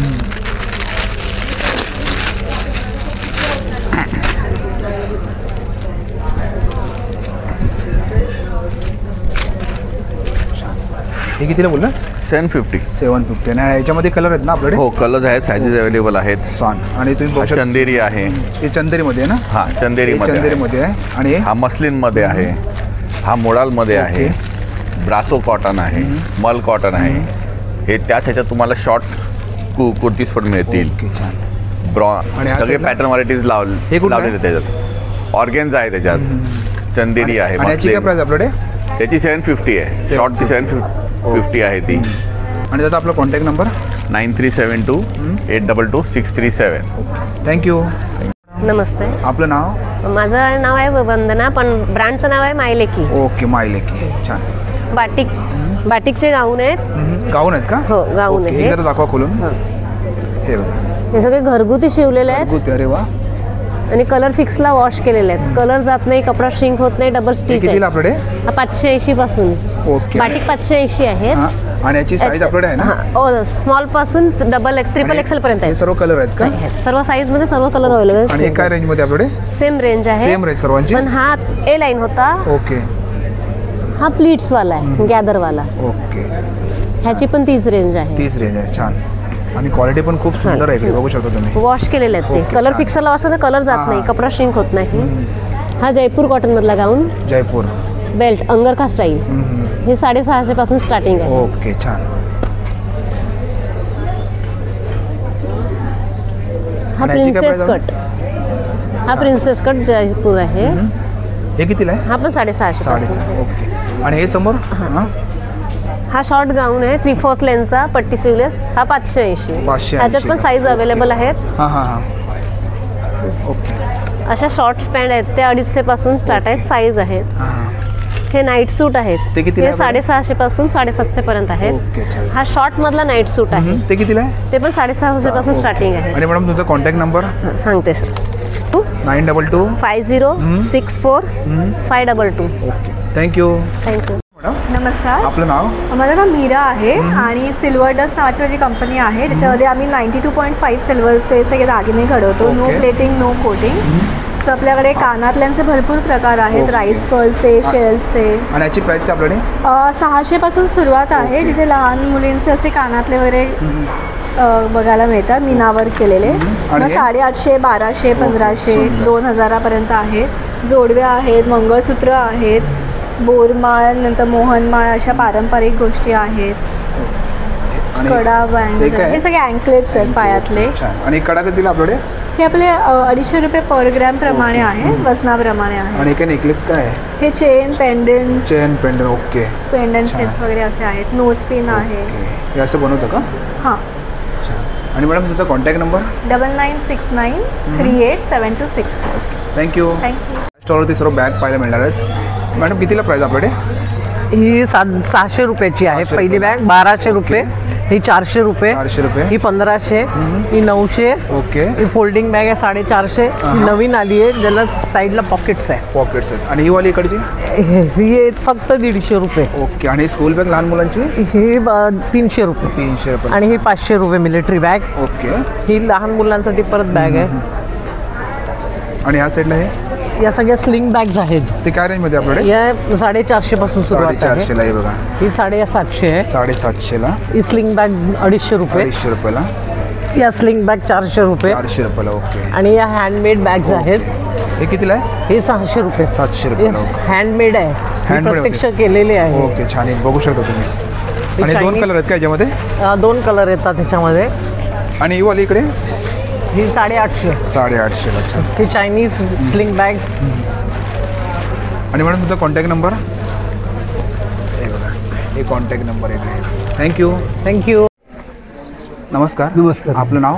हे कितीला बोलला? 750. 750. आणि याच्यामध्ये कलर आहेत ना आपल्याकडे? हो, कलर्स आहेत, सायझेस अवेलेबल आहेत. छान. आणि तुम्ही चंदेरी आहे. हे चंदेरीमध्ये आहे ना? हां, चंदेरीमध्ये आहे. आणि हा मस्लिनमध्ये आहे. हा मोडालमध्ये आहे. ब्रासो कॉटन आहे. मल कॉटन आहे. हे त्याच ह्याच्यात तुम्हाला शॉर्ट्स कुर्तीज पण मिळतील. सगळे पॅटर्न व्हरायटीज लावलेले त्याच्यात. ऑर्गेन्झा आहे त्याच्यात. चंदेरी आहे. आपल्याकडे त्याची 750 आहे. शॉर्टची 750 आहे ती. आणि त्याचा आपला कॉन्टॅक्ट नंबर 9372 822 637. थँक्यू. नमस्ते. आपलं नाव? माझं नाव आहे वंदना, पण ब्रँडचं नाव आहे मायलेकी. ओके. मायलेकी. छान. बाटिकचे गाऊन आहेत. गाऊन आहेत का? हो, गाऊन आहेत. जरा दाखवा खोलून. हे बघा. हे सगळे घरगुती शिवलेले आहेत. घरगुती. अरे वा. आणि कलर फिक्सला वॉश केलेले आहेत. कलर जात नाही, कपडा श्रिंक होत नाही, डबल स्टिच आहे. आपल्याकडे 580 पासून. ओके. बाटिक 580 आहेत. आणि याची साईज आपल्याकडे आहे ना? स्मॉल पासून ट्रिपल एक्सेल पर्यंत आहे. सर्व कलर आहेत का? सर्व साईज मध्ये सर्व कलर अवेलेबल. आणि काय रेंज मध्ये आपल्याकडे? सेम रेंज आहे. सेम रेंज सर्वांची. पण हा ए लाईन होता. ओके. हा प्लीट्स वाला आहे, गॅदर वाला. ओके. ह्याची पण 30 रेंज आहे. 30 रेंज आहे. छान. आणि क्वालिटी पण खूप सुंदर आहे, बघू शकता तुम्ही. वॉश केलेले आहेत ते. कलर फिक्सरला वॉश होतं, कलर जात नाही, कपडा श्रिंक होत नाही. हा जयपूर कॉटन मधला गाऊन. Jaipur belt अंगरखा style. हे 650 पासून स्टार्टिंग आहे. ओके. छान. हा प्रिन्सेस कट. हा प्रिन्सेस कट जयपूर आहे. हे कितीला आहे? हा पण 650 पासून. ओके. आणि हे समोर? हा शॉर्ट गाऊन आहे 3/4 लेनचा, पट्टी सिवलेस. हा 580. ह्याच्यात पण साईज अवेलेबल आहेत. ओके. अशा शॉर्ट्स पॅन्ट आहेत, ते 250 पासून स्टार्ट आहेत, साईज आहेत. हे नाईट सूट आहेत. ते किती? हे 650 पासून 750 पर्यंत आहेत. हा शॉर्ट मधला नाईट सूट आहे. ते कितीला आहे? ते पण 650 पासून स्टार्टिंग आहे. आणि मॅडम तुमचा कॉन्टॅक्ट नंबर सांगते सर. 922 5064 522. ओके. थँक्यू. नमस्कार. आपलं नाव? माझं नाव मीरा आहे आणि सिल्वर डस्ट नावाची माझी कंपनी आहे, ज्याच्यामध्ये आम्ही 92.5 सिल्वरचे सगळे दागिने घडवतो. No plating, no coating. So आपल्याकडे कानातल्यांचे भरपूर प्रकार आहेत, राईस कर्लचे, शेल्सचे. आणि याची प्राइस काय आपल्याकडे? 600 पासून सुरुवात आहे, जिथे लहान मुलींचे असे कानातले वगैरे बघायला मिळतात मीनावर केलेले. मग 850, 1200, 1500, 2000 पर्यंत आहेत. जोडव्या आहेत, मंगळसूत्र आहेत, बोरमाळ, नंतर मोहनमाळ, अशा पारंपरिक गोष्टी आहेत. कडा, बँड, हे सगळे अँकलेट्स आहेत पायातले. आणि कडा कितीला आपल्याकडे? हे आपले 250 रुपये पर ग्रॅम प्रमाणे आहे, वजनाप्रमाणे आहे. आणि काय नेकलेस काय आहे? हे chain pendant. Okay. Pendant sets वगैरे असे आहेत. नोज पिन आहे. हे असं बनवतं का? हां. आणि मॅडम तुमचा कॉन्टॅक्ट नंबर? 9969 387264. थँक्यू. स्टॉलवरती सर्व बॅग पाहायला मिळणार आहेत. मॅडम कितीला प्राइस आपल्याकडे? ही 600 रुपयाची आहे. पहिली बॅग 1200 रुपये, ही 400 रुपये, ही 1500, ही 900. ओके. ही फोल्डिंग बॅग आहे 450. ही नवीन आली आहे, ज्याला साईडला पॉकेट्स आहे. पॉकेट्स आहेत. आणि ही वाली इकडची? ही फक्त 150 रुपये. ओके. आणि स्कूल बॅग लहान मुलांची? ही 300 रुपये. 300 रुपये. आणि ही 500 रुपये मिलिटरी बॅग. ओके. ही लहान मुलांसाठी परत बॅग आहे. आणि ह्या साईडला हे? या सगळ्या स्लिंग बॅग्स आहेत. ते काय रेंज मध्ये आपल्याकडे? या 450 पासून सुरुवात आहे. 450 ला आहे बघा. ही 750 आहे. 750 ला. ही स्लिंग बॅग 250 रुपये. 250 रुपयाला. या स्लिंग बॅग 400 रुपये. 400 रुपयाला. ओके. आणि या हँडमेड बॅग्स आहेत. हे कितीला आहे? हे 600 रुपये. 700 रुपयाला. हँडमेड आहे, प्रत्यक्ष केलेले आहे. ओके. छान. बघू शकता तुम्ही. आणि 2 कलर आहेत का याच्यामध्ये? 2 कलर येतात त्याच्यामध्ये. आणि ही वाली इकडे? ही 850. 850 ला. छान. ही चायनीज स्लिंग बॅग्स. आणि मॅडम तुमचा कॉन्टॅक्ट नंबर? हे बघा, हे कॉन्टॅक्ट नंबर आहे. थँक्यू. नमस्कार. नमस्कार. आपलं नाव?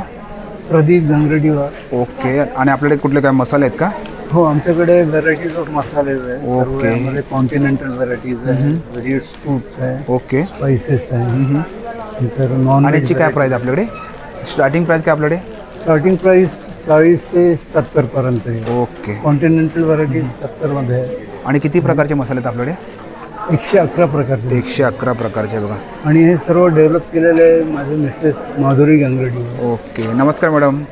प्रदीप गंगरेडीवार. ओके. आणि आपल्याकडे कुठले काय मसाले आहेत का? हो, आमच्याकडे व्हरायटीज ऑफ मसाले आहे. ओके. मध्ये कॉन्टिनेंटल व्हरायटीज आहे, व्हेरियस फूड्स आहे, ओके, स्पाइसेस आहे. तर नॉन आणि याची काय प्राइस आपल्याकडे? स्टार्टिंग प्राइस काय आपल्याकडे? स्टार्टिंग प्राइस 40 ते 70 पर्यंत आहे. ओके. कॉन्टिनेंटल व्हरायटीज 70 मध्ये आहे. आणि किती प्रकारचे मसाले आहेत आपल्याकडे? 111 प्रकारचे. 111 प्रकारचे बघा. आणि हे सर्व डेव्हलप केलेले माझे मिसेस माधुरी गंगरेडी. ओके. नमस्कार मॅडम.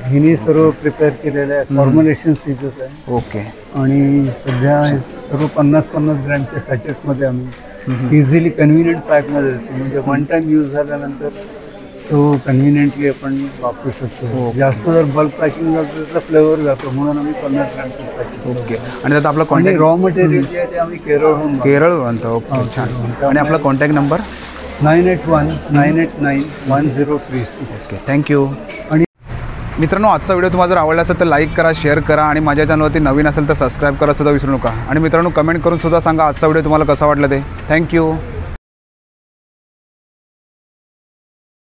हिने सर्व प्रिपेअर केलेलं आहे. फॉर्म्युलेशन सीजच आहे. ओके. आणि सध्या सर्व 50-50 ग्रॅमच्या सॅचेट्समध्ये आम्ही इझिली कन्व्हिनियंट पॅकमध्ये देतो. म्हणजे वन टाइम यूज झाल्यानंतर तो कन्व्हिनियंटली आपण वापरू शकतो. जास्त जर बल्क पॅकिंग झालं तर फ्लेवर जातो, म्हणून आम्ही 50 ग्रॅमचं पॅकिंग. ओके. आणि त्यात आपला कॉन्टॅक्ट? रॉ मटेरियल जे आहे ते आम्ही केरळहून आणतो. ओके. छान. आणि आपला कॉन्टॅक्ट नंबर? 9819891036. ओके. थँक्यू. आणि मित्रांनो, आजचा व्हिडिओ तुम्हाला जर आवडला असेल तर लाईक करा, शेअर करा आणि माझ्या चॅनलवरती नवीन असेल तर सबस्क्राईब करा सुद्धा विसरू नका. आणि मित्रांनो, कमेंट करून सुद्धा सांगा आजचा व्हिडिओ तुम्हाला कसा वाटला ते. थँक्यू.